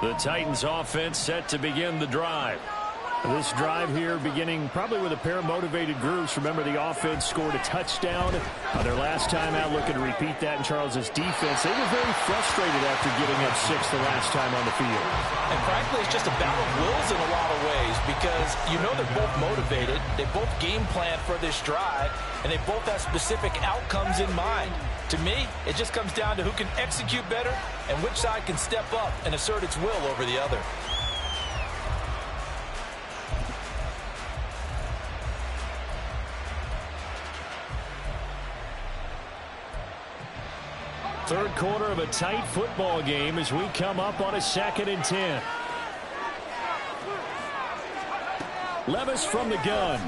The Titans offense set to begin the drive. This drive here beginning probably with a pair of motivated groups. Remember, the offense scored a touchdown their last time out. Looking to repeat that in Charles's defense. They were very frustrated after giving up 6 the last time on the field. And frankly, it's just a battle of wills in a lot of ways because you know they're both motivated. They both game plan for this drive, and they both have specific outcomes in mind. To me, it just comes down to who can execute better and which side can step up and assert its will over the other. Third quarter of a tight football game as we come up on a 2nd and 10. Levis from the gun.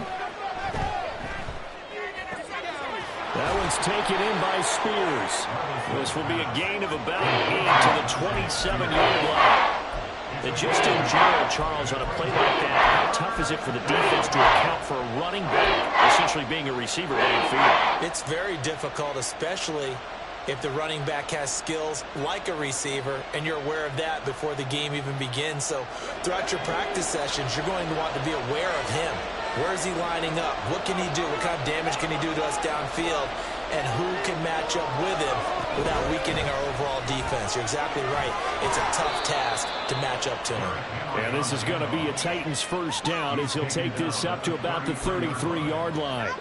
That one's taken in by Spears. This will be a gain of about 8 to the 27-yard line. And just in general, Charles, on a play like that, how tough is it for the defense to account for a running back essentially being a receiver downfield? It's very difficult, especially if the running back has skills like a receiver, and you're aware of that before the game even begins. So throughout your practice sessions, you're going to want to be aware of him. Where is he lining up? What can he do? What kind of damage can he do to us downfield? And who can match up with him without weakening our overall defense? You're exactly right. It's a tough task to match up to him. And this is going to be a Titans first down as he'll take this up to about the 33-yard line.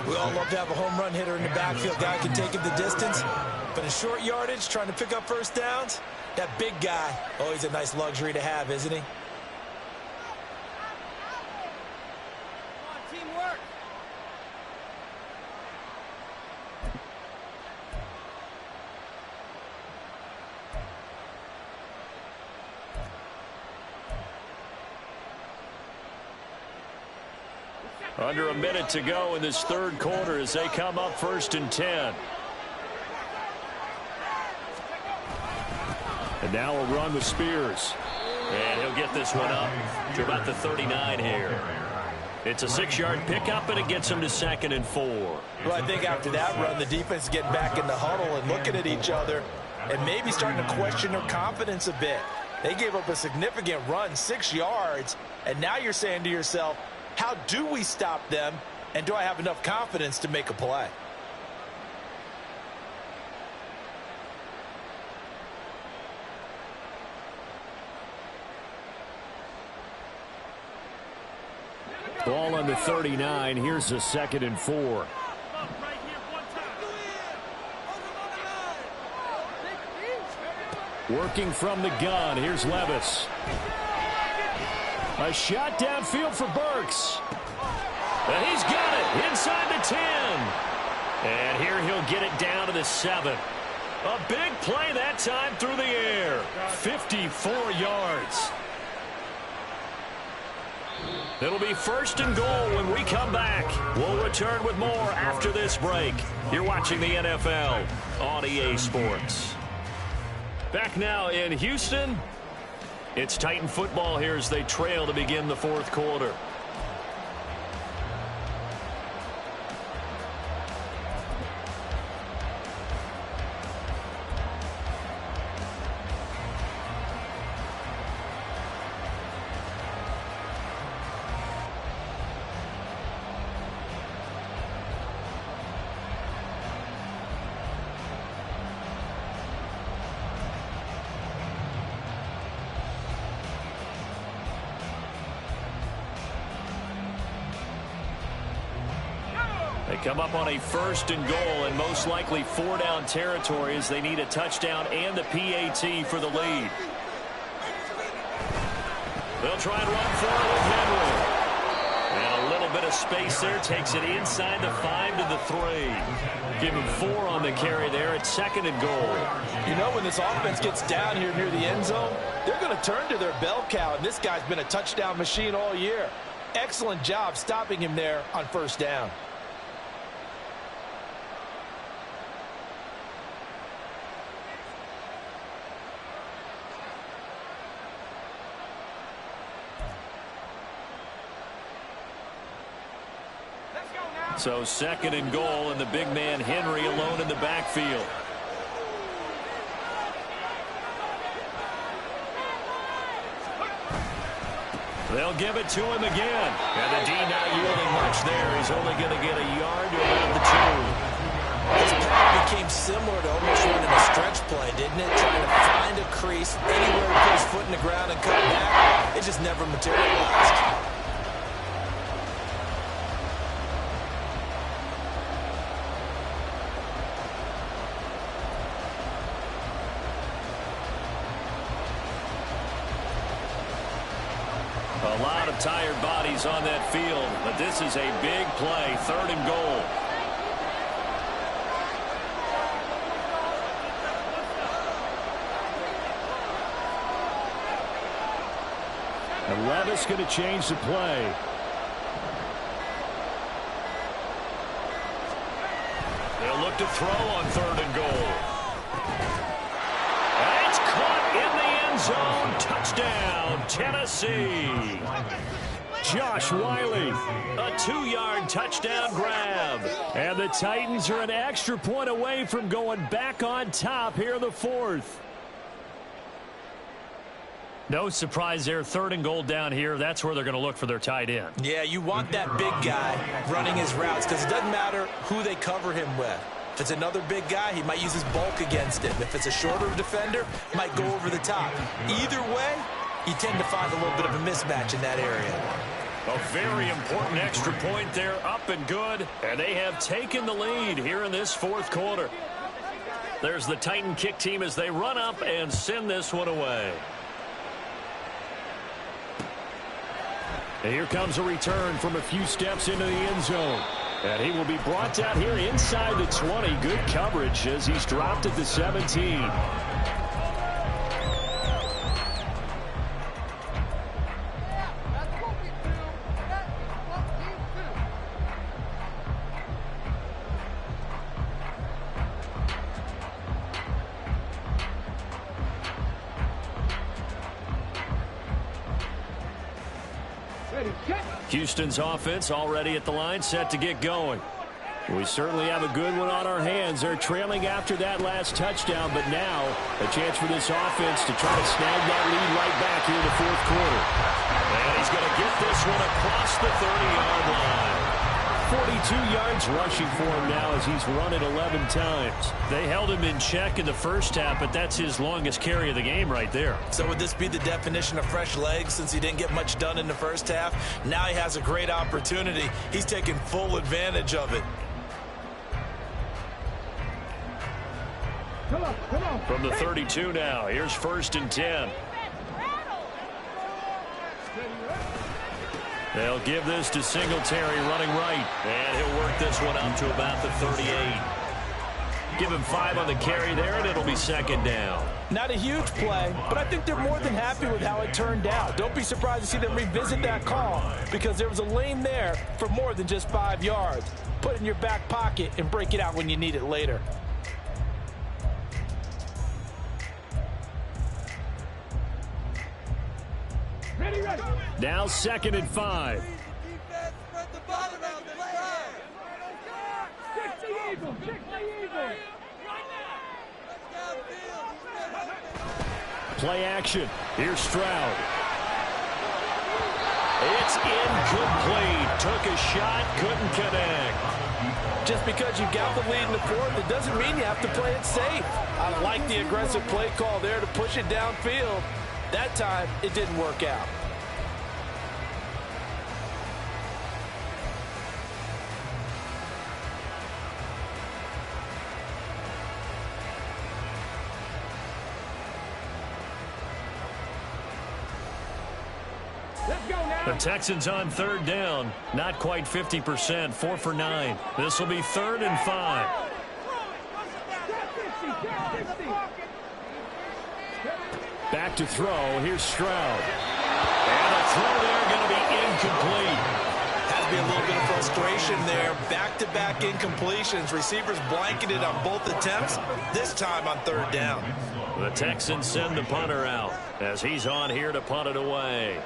We all love to have a home run hitter in the backfield. Guy can take it the distance. But in short yardage, trying to pick up first downs, that big guy, oh, he's a nice luxury to have, isn't he? Under a minute to go in this third quarter as they come up 1st and 10. And now a run with Spears. And he'll get this one up to about the 39 here. It's a 6-yard pickup, and it gets him to 2nd and 4. Well, I think after that run, the defense is getting back in the huddle and looking at each other and maybe starting to question their confidence a bit. They gave up a significant run, 6 yards, and now you're saying to yourself, how do we stop them, and do I have enough confidence to make a play? Ball on the 39. Here's a 2nd and 4. Working from the gun. Here's Levis. A shot downfield for Burks. And he's got it inside the 10. And here he'll get it down to the 7. A big play that time through the air. 54 yards. It'll be 1st and goal when we come back. We'll return with more after this break. You're watching the NFL on EA Sports. Back now in Houston. It's Titan football here as they trail to begin the 4th quarter. They come up on a 1st and goal and most likely 4-down territory as they need a touchdown and a PAT for the lead. They'll try and run for it with Henry. And a little bit of space there takes it inside the 5 to the 3. Give him 4 on the carry there at 2nd and goal. You know, when this offense gets down here near the end zone, they're going to turn to their bell cow, and this guy's been a touchdown machine all year. Excellent job stopping him there on 1st down. So 2nd and goal, and the big man Henry alone in the backfield. They'll give it to him again. And the D not yielding much there. He's only going to get a yard to around the 2. This pass became similar to almost running a stretch play, didn't it? Trying to find a crease anywhere to put his foot in the ground and cut back. It just never materialized. A lot of tired bodies on that field, but this is a big play, 3rd and goal. And Levis going to change the play. They'll look to throw on 3rd and goal. And it's caught in the end zone. Touchdown, Tennessee. Josh Wiley. A 2-yard touchdown grab. And the Titans are an extra point away from going back on top here in the 4th. No surprise there, 3rd and goal down here. That's where they're going to look for their tight end. Yeah, you want that big guy running his routes because it doesn't matter who they cover him with. If it's another big guy, he might use his bulk against him. If it's a shorter defender, he might go over the top. Either way, you tend to find a little bit of a mismatch in that area. A very important extra point there, up and good. And they have taken the lead here in this 4th quarter. There's the Titan kick team as they run up and send this one away. And here comes a return from a few steps into the end zone. And he will be brought down here inside the 20. Good coverage as he's dropped at the 17. Houston's offense already at the line, set to get going. We certainly have a good one on our hands. They're trailing after that last touchdown, but now a chance for this offense to try to snag that lead right back here in the fourth quarter. And he's going to get this one across the 30-yard line. 42 yards rushing for him now as he's run it 11 times. They held him in check in the first half, but that's his longest carry of the game right there. So would this be the definition of fresh legs since he didn't get much done in the first half? Now he has a great opportunity. He's taking full advantage of it. Come on. From the 32 now, here's 1st and 10. They'll give this to Singletary running right. And he'll work this one out to about the 38. Give him 5 on the carry there, and it'll be 2nd down. Not a huge play, but I think they're more than happy with how it turned out. Don't be surprised to see them revisit that call because there was a lane there for more than just 5 yards. Put it in your back pocket and break it out when you need it later. Ready. Now 2nd and 5. Kick the eagle. Play action. Here's Stroud. It's incomplete. Took a shot, couldn't connect. Just because you got the lead in the fourth, it doesn't mean you have to play it safe. I like the aggressive play call there to push it downfield. That time, it didn't work out. Let's go now. The Texans on 3rd down. Not quite 50%. 4 for 9. This will be 3rd and 5. Back to throw. Here's Stroud. And a throw there going to be incomplete. Has to be a little bit of frustration there. Back-to-back incompletions. Receivers blanketed on both attempts, this time on 3rd down. The Texans send the punter out as he's on here to punt it away.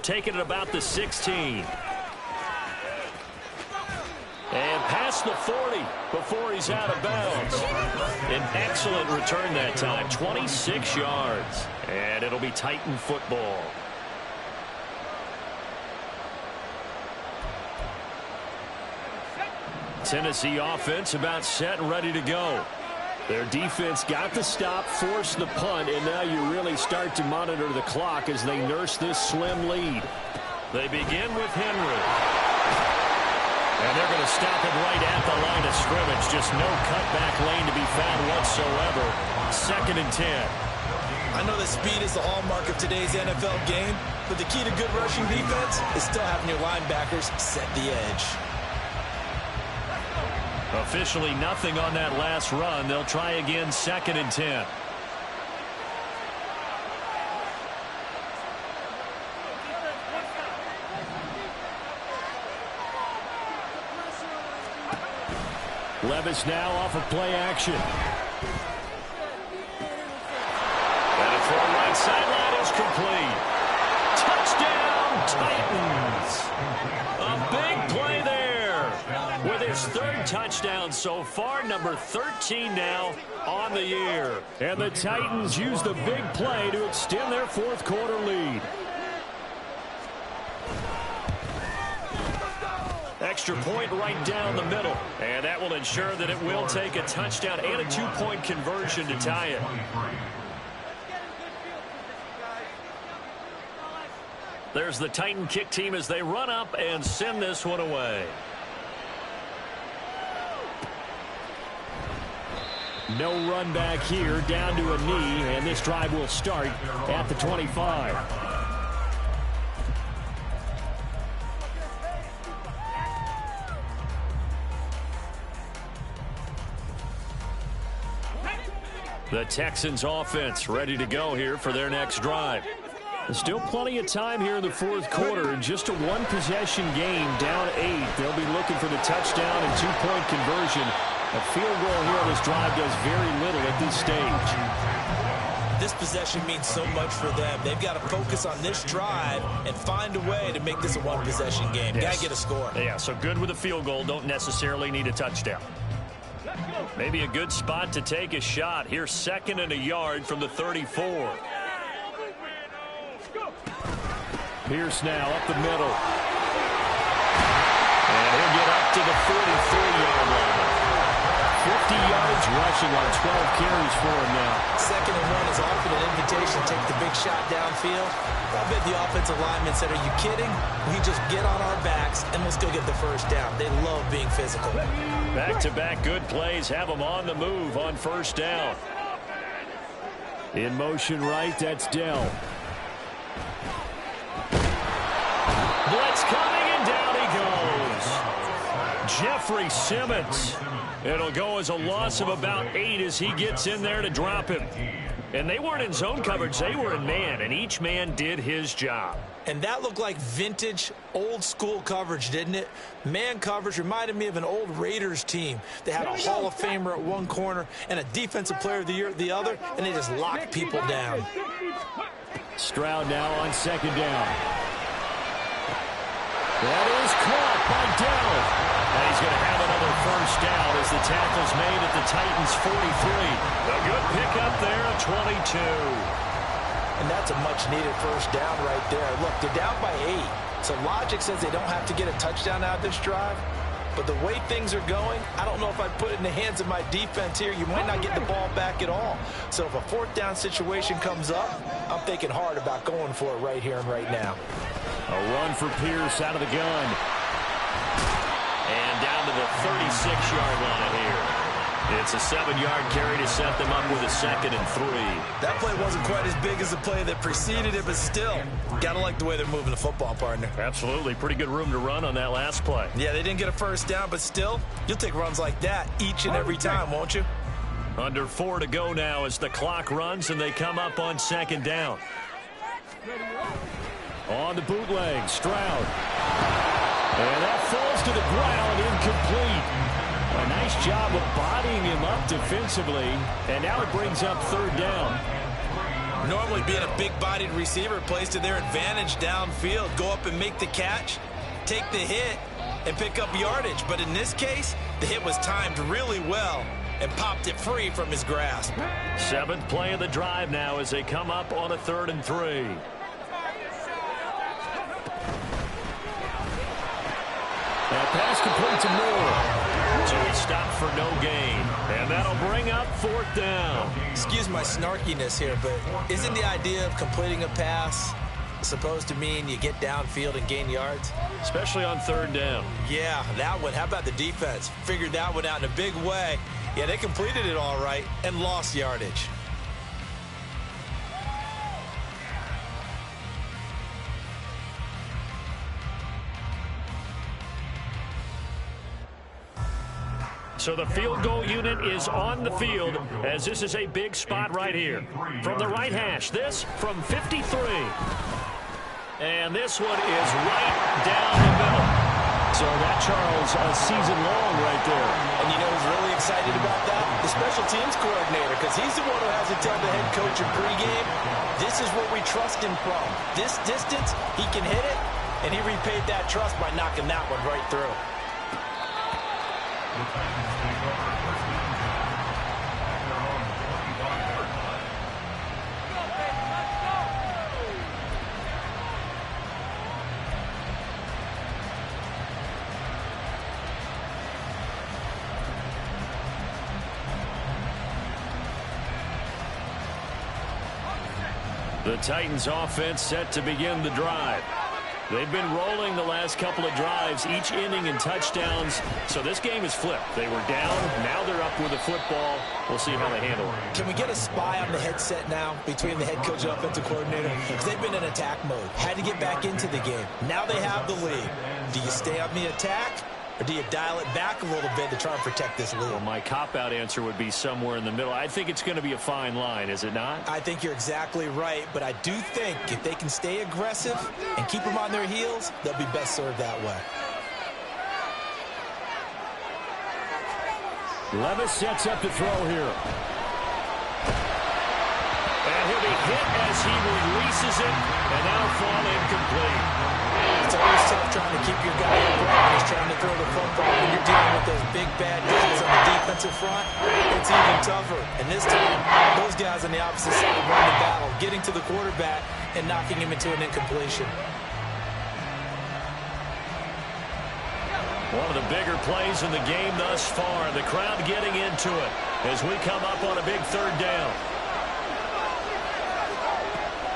Taking it about the 16. And past the 40 before he's out of bounds. An excellent return that time. 26 yards. And it'll be Titan football. Tennessee offense about set and ready to go. Their defense got the stop, forced the punt, and now you really start to monitor the clock as they nurse this slim lead. They begin with Henry. And they're going to stop it right at the line of scrimmage. Just no cutback lane to be found whatsoever. 2nd and 10. I know that speed is the hallmark of today's NFL game, but the key to good rushing defense is still having your linebackers set the edge. Officially nothing on that last run. They'll try again 2nd and 10. Levis now off of play action. And a throw right sideline is complete. Touchdown, Titans. A big play there. With his 3rd touchdown so far, number 13 now on the year. And the Titans use the big play to extend their 4th quarter lead. Extra point right down the middle. And that will ensure that it will take a touchdown and a 2-point conversion to tie it. There's the Titan kick team as they run up and send this one away. No run back here, down to a knee, and this drive will start at the 25. The Texans offense ready to go here for their next drive. Still plenty of time here in the fourth quarter. In just a one-possession game, down 8. They'll be looking for the touchdown and two-point conversion. A field goal here on this drive does very little at this stage. This possession means so much for them. They've got to focus on this drive and find a way to make this a one-possession game. Yes. Got to get a score. Yeah, so good with a field goal. Don't necessarily need a touchdown. Maybe a good spot to take a shot. Here's 2nd and a yard from the 34. Pierce now up the middle. And he'll get up to the 43-yard line. 50 yards rushing on 12 carries for him now. 2nd and 1 is often an invitation to take the big shot downfield. I bet the offensive linemen said, are you kidding? We just get on our backs and let's go get the first down. They love being physical. Back-to-back good plays have them on the move on first down. In motion right, that's Dell. Blitz coming, and down he goes. Jeffrey Simmons. It'll go as a loss of about 8 as he gets in there to drop him. And they weren't in zone coverage. They were in man, and each man did his job. And that looked like vintage, old-school coverage, didn't it? Man coverage reminded me of an old Raiders team. They had a Hall of Famer at one corner and a Defensive Player of the Year at the other, and they just locked people down. Stroud now on 2nd down. That is caught by Dell. And he's going to have another first down as the tackle's made at the Titans' 43. A good pickup there at 22. And that's a much-needed first down right there. Look, they're down by 8. So logic says they don't have to get a touchdown out of this drive. But the way things are going, I don't know if I put it in the hands of my defense here. You might not get the ball back at all. So if a 4th down situation comes up, I'm thinking hard about going for it right here and right now. A run for Pierce out of the gun. And down to the 36-yard line here. It's a 7-yard carry to set them up with a 2nd and 3. That play wasn't quite as big as the play that preceded it, but still, gotta like the way they're moving the football, partner. Absolutely. Pretty good room to run on that last play. Yeah, they didn't get a first down, but still, you'll take runs like that each and every time, won't you? Under 4 to go now as the clock runs and they come up on 2nd down. On the bootleg, Stroud. And that falls to the ground, incomplete. A nice job of bodying him up defensively. And now it brings up 3rd down. Normally being a big-bodied receiver plays to their advantage downfield. Go up and make the catch, take the hit, and pick up yardage. But in this case, the hit was timed really well and popped it free from his grasp. 7th play of the drive now as they come up on a 3rd and 3. That pass complete to Moore. So it's stopped for no gain. And that'll bring up 4th down. Excuse my snarkiness here, but isn't the idea of completing a pass supposed to mean you get downfield and gain yards? Especially on 3rd down. Yeah, that one. How about the defense? Figured that one out in a big way. Yeah, they completed it all right and lost yardage. So the field goal unit is on the field as this is a big spot right here. From the right hash, this from 53. And this one is right down the middle. So that, Charles, a season long right there. And you know who's really excited about that? The special teams coordinator, because he's the one who has to tell the head coach in pregame, this is what we trust him from. This distance, he can hit it, and he repaid that trust by knocking that one right through. The Titans take over first down at their own 25-yard line. The Titans offense set to begin the drive. They've been rolling the last couple of drives, each inning in touchdowns. So this game is flipped. They were down. Now they're up with the football. We'll see how they handle it. Can we get a spy on the headset now between the head coach and offensive coordinator? Because they've been in attack mode. Had to get back into the game. Now they have the lead. Do you stay on the attack, Or do you dial it back a little bit to try and protect this lead? Well, my cop-out answer would be somewhere in the middle. I think it's going to be a fine line, is it not? I think you're exactly right, but I do think if they can stay aggressive and keep them on their heels, they'll be best served that way. Levis sets up to throw here. And he'll be hit as he releases it, and that'll fall incomplete. It's always tough trying to keep your guy upright when he's trying to throw the football. When you're dealing with those big bad guys on the defensive front, it's even tougher. And this time, those guys on the opposite side won the battle, getting to the quarterback and knocking him into an incompletion. One of the bigger plays in the game thus far. The crowd getting into it as we come up on a big third down.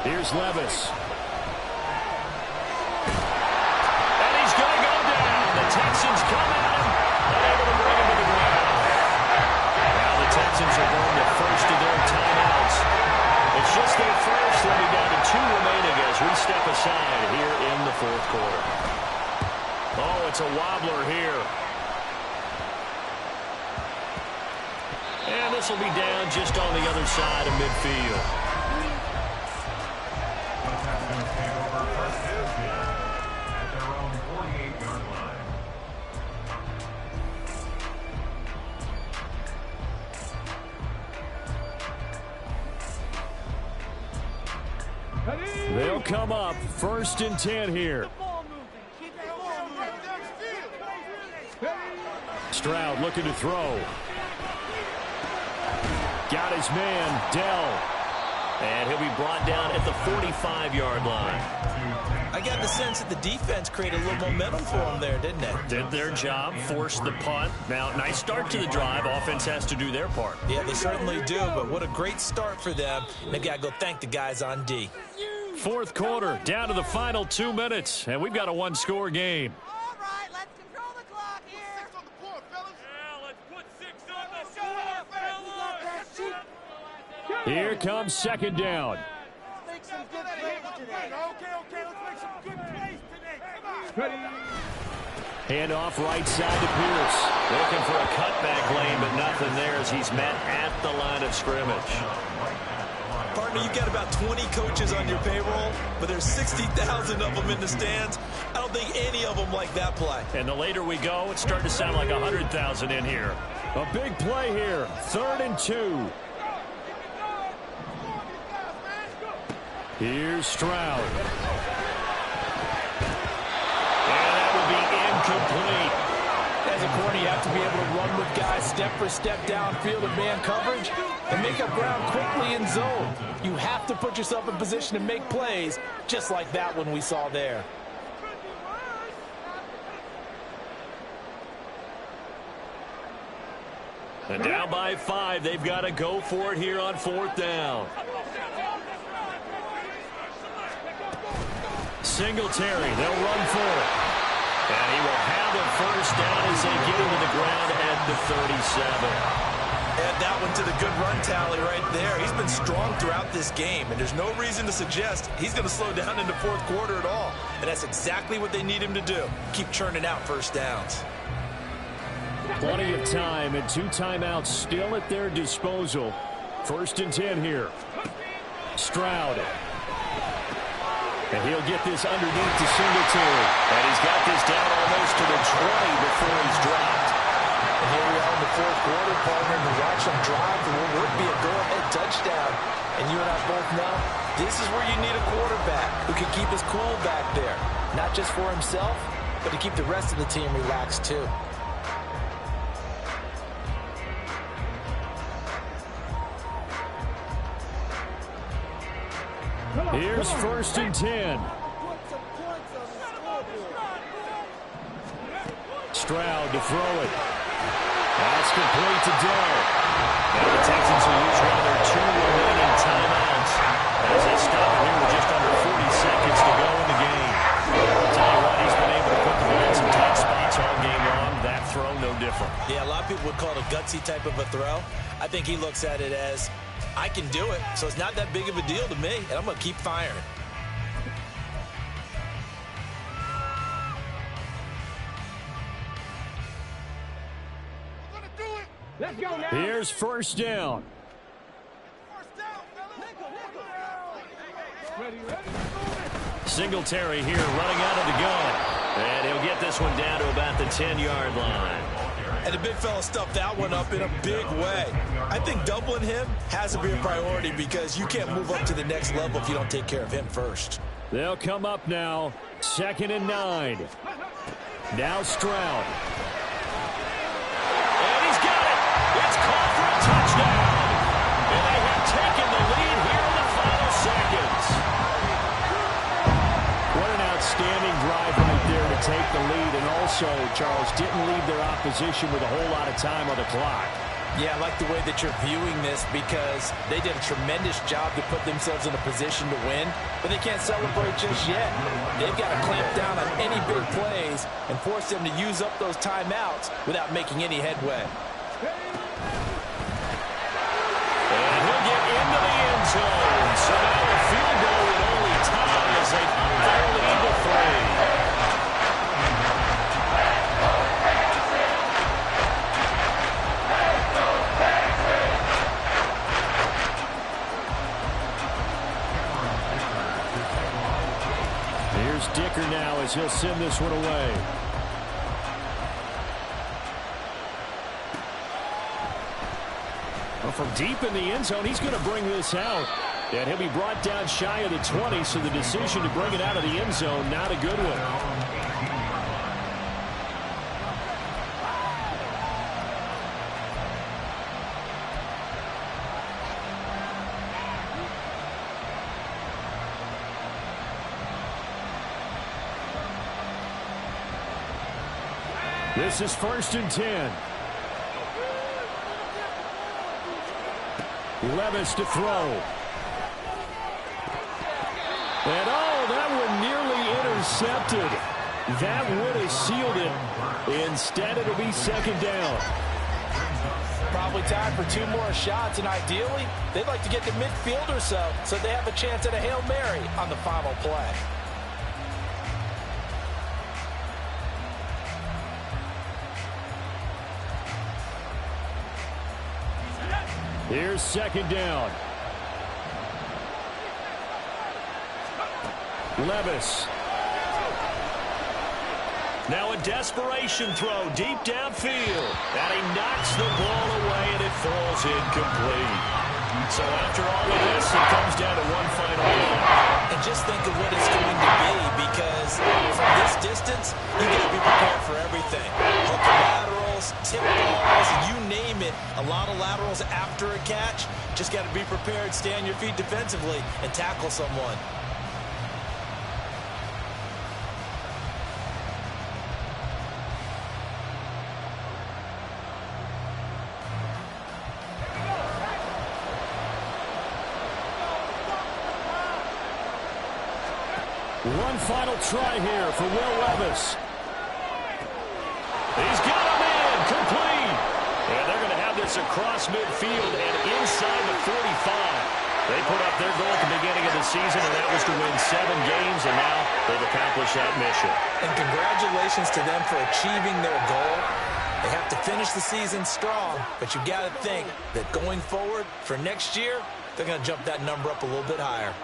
Here's Levis. And he's going to go down. The Texans come at him, unable to bring him to the ground. Now the Texans are going to first of their timeouts. It's just their first. They'll be down to 2 remaining as we step aside here in the fourth quarter. Oh, it's a wobbler here. And this will be down just on the other side of midfield. They'll come up 1st and 10 here. Stroud looking to throw. Got his man, Dell. And he'll be brought down at the 45-yard line. I got the sense that the defense created a little momentum for them there, didn't it? Did their job, forced the punt. Now, nice start to the drive. Offense has to do their part. Yeah, they certainly do, but what a great start for them. And they've got to go thank the guys on D. Fourth quarter, down to the final 2 minutes, and we've got a one-score game. All right, let's control the clock here. 6 on the board, fellas. Yeah, let's put 6 on the board, fellas. Here comes 2nd down. Make some good plays today. Okay, let's make some good plays today. Come on. Handoff right side to Pierce. Looking for a cutback lane, but nothing there as he's met at the line of scrimmage. Partner, you've got about 20 coaches on your payroll, but there's 60,000 of them in the stands. I don't think any of them like that play. And the later we go, it's starting to sound like 100,000 in here. A big play here. 3rd and 2. Here's Stroud. And that will be incomplete. As a corner, you have to be able to run with guys step for step downfield in man coverage and make up ground quickly in zone. You have to put yourself in position to make plays, just like that one we saw there. And down by 5, they've got to go for it here on 4th down. Singletary, they'll run for it. And he will have a first down as they get him to the ground at the 37. Add that one to the good run tally right there. He's been strong throughout this game, and there's no reason to suggest he's going to slow down in the fourth quarter at all. And that's exactly what they need him to do. Keep churning out first downs. Plenty of time and 2 timeouts still at their disposal. 1st and 10 here. Stroud. And he'll get this underneath to Singletary. And he's got this down almost to the 20 before he's dropped. And here we are in the fourth quarter, partner, and watch them drive. There would be a go-ahead touchdown. And you and I both know this is where you need a quarterback who can keep his cool back there. Not just for himself, but to keep the rest of the team relaxed too. Here's 1st and 10. Stroud to throw it. That's complete to Dell. And the Texans will use one of their 2 remaining timeouts as they stop it here with just under 40 seconds to go in the game. I'll tell you what, he's been able to put the ball in some tight spots all game long. That throw, no different. Yeah, a lot of people would call it a gutsy type of a throw. I think he looks at it as, I can do it, so it's not that big of a deal to me, and I'm going to keep firing. Here's first down. Singletary here running out of the gun. And he'll get this one down to about the 10-yard line. And the big fella stuffed that one up in a big way. I think doubling him has to be a priority because you can't move up to the next level if you don't take care of him first. They'll come up now. 2nd and 9. Now Stroud. And he's got it. It's caught for a touchdown. And they have taken the lead here in the final seconds. What an outstanding drive right there to take the lead. And also, Charles, didn't leave their opposition with a whole lot of time on the clock. Yeah, I like the way that you're viewing this because they did a tremendous job to put themselves in a position to win, but they can't celebrate just yet. They've got to clamp down on any big plays and force them to use up those timeouts without making any headway. And he'll get into the end zone. So now a field goal would only tie as they barely lead to 3. Dicker now as he'll send this one away. Well, from deep in the end zone, he's going to bring this out. And he'll be brought down shy of the 20, so the decision to bring it out of the end zone, not a good one. This is 1st and 10. Levis to throw. And that one nearly intercepted. That would have sealed it. Instead, it'll be 2nd down. Probably time for 2 more shots, and ideally, they'd like to get to midfield or so they have a chance at a Hail Mary on the final play. Here's 2nd down. Levis. Now a desperation throw deep downfield. And he knocks the ball away, and it falls incomplete. So after all of this, it comes down to one final play. And just think of what it's going to be, because from this distance, you got to be prepared for everything. Hook laterals, tip balls, you name it. A lot of laterals after a catch. Just got to be prepared, stay on your feet defensively, and tackle someone. One final try here for Will Levis. He's got him in, complete. And they're going to have this across midfield and inside the 45. They put up their goal at the beginning of the season, and that was to win 7 games, and now they've accomplished that mission. And congratulations to them for achieving their goal. They have to finish the season strong, but you got to think that going forward for next year, they're going to jump that number up a little bit higher.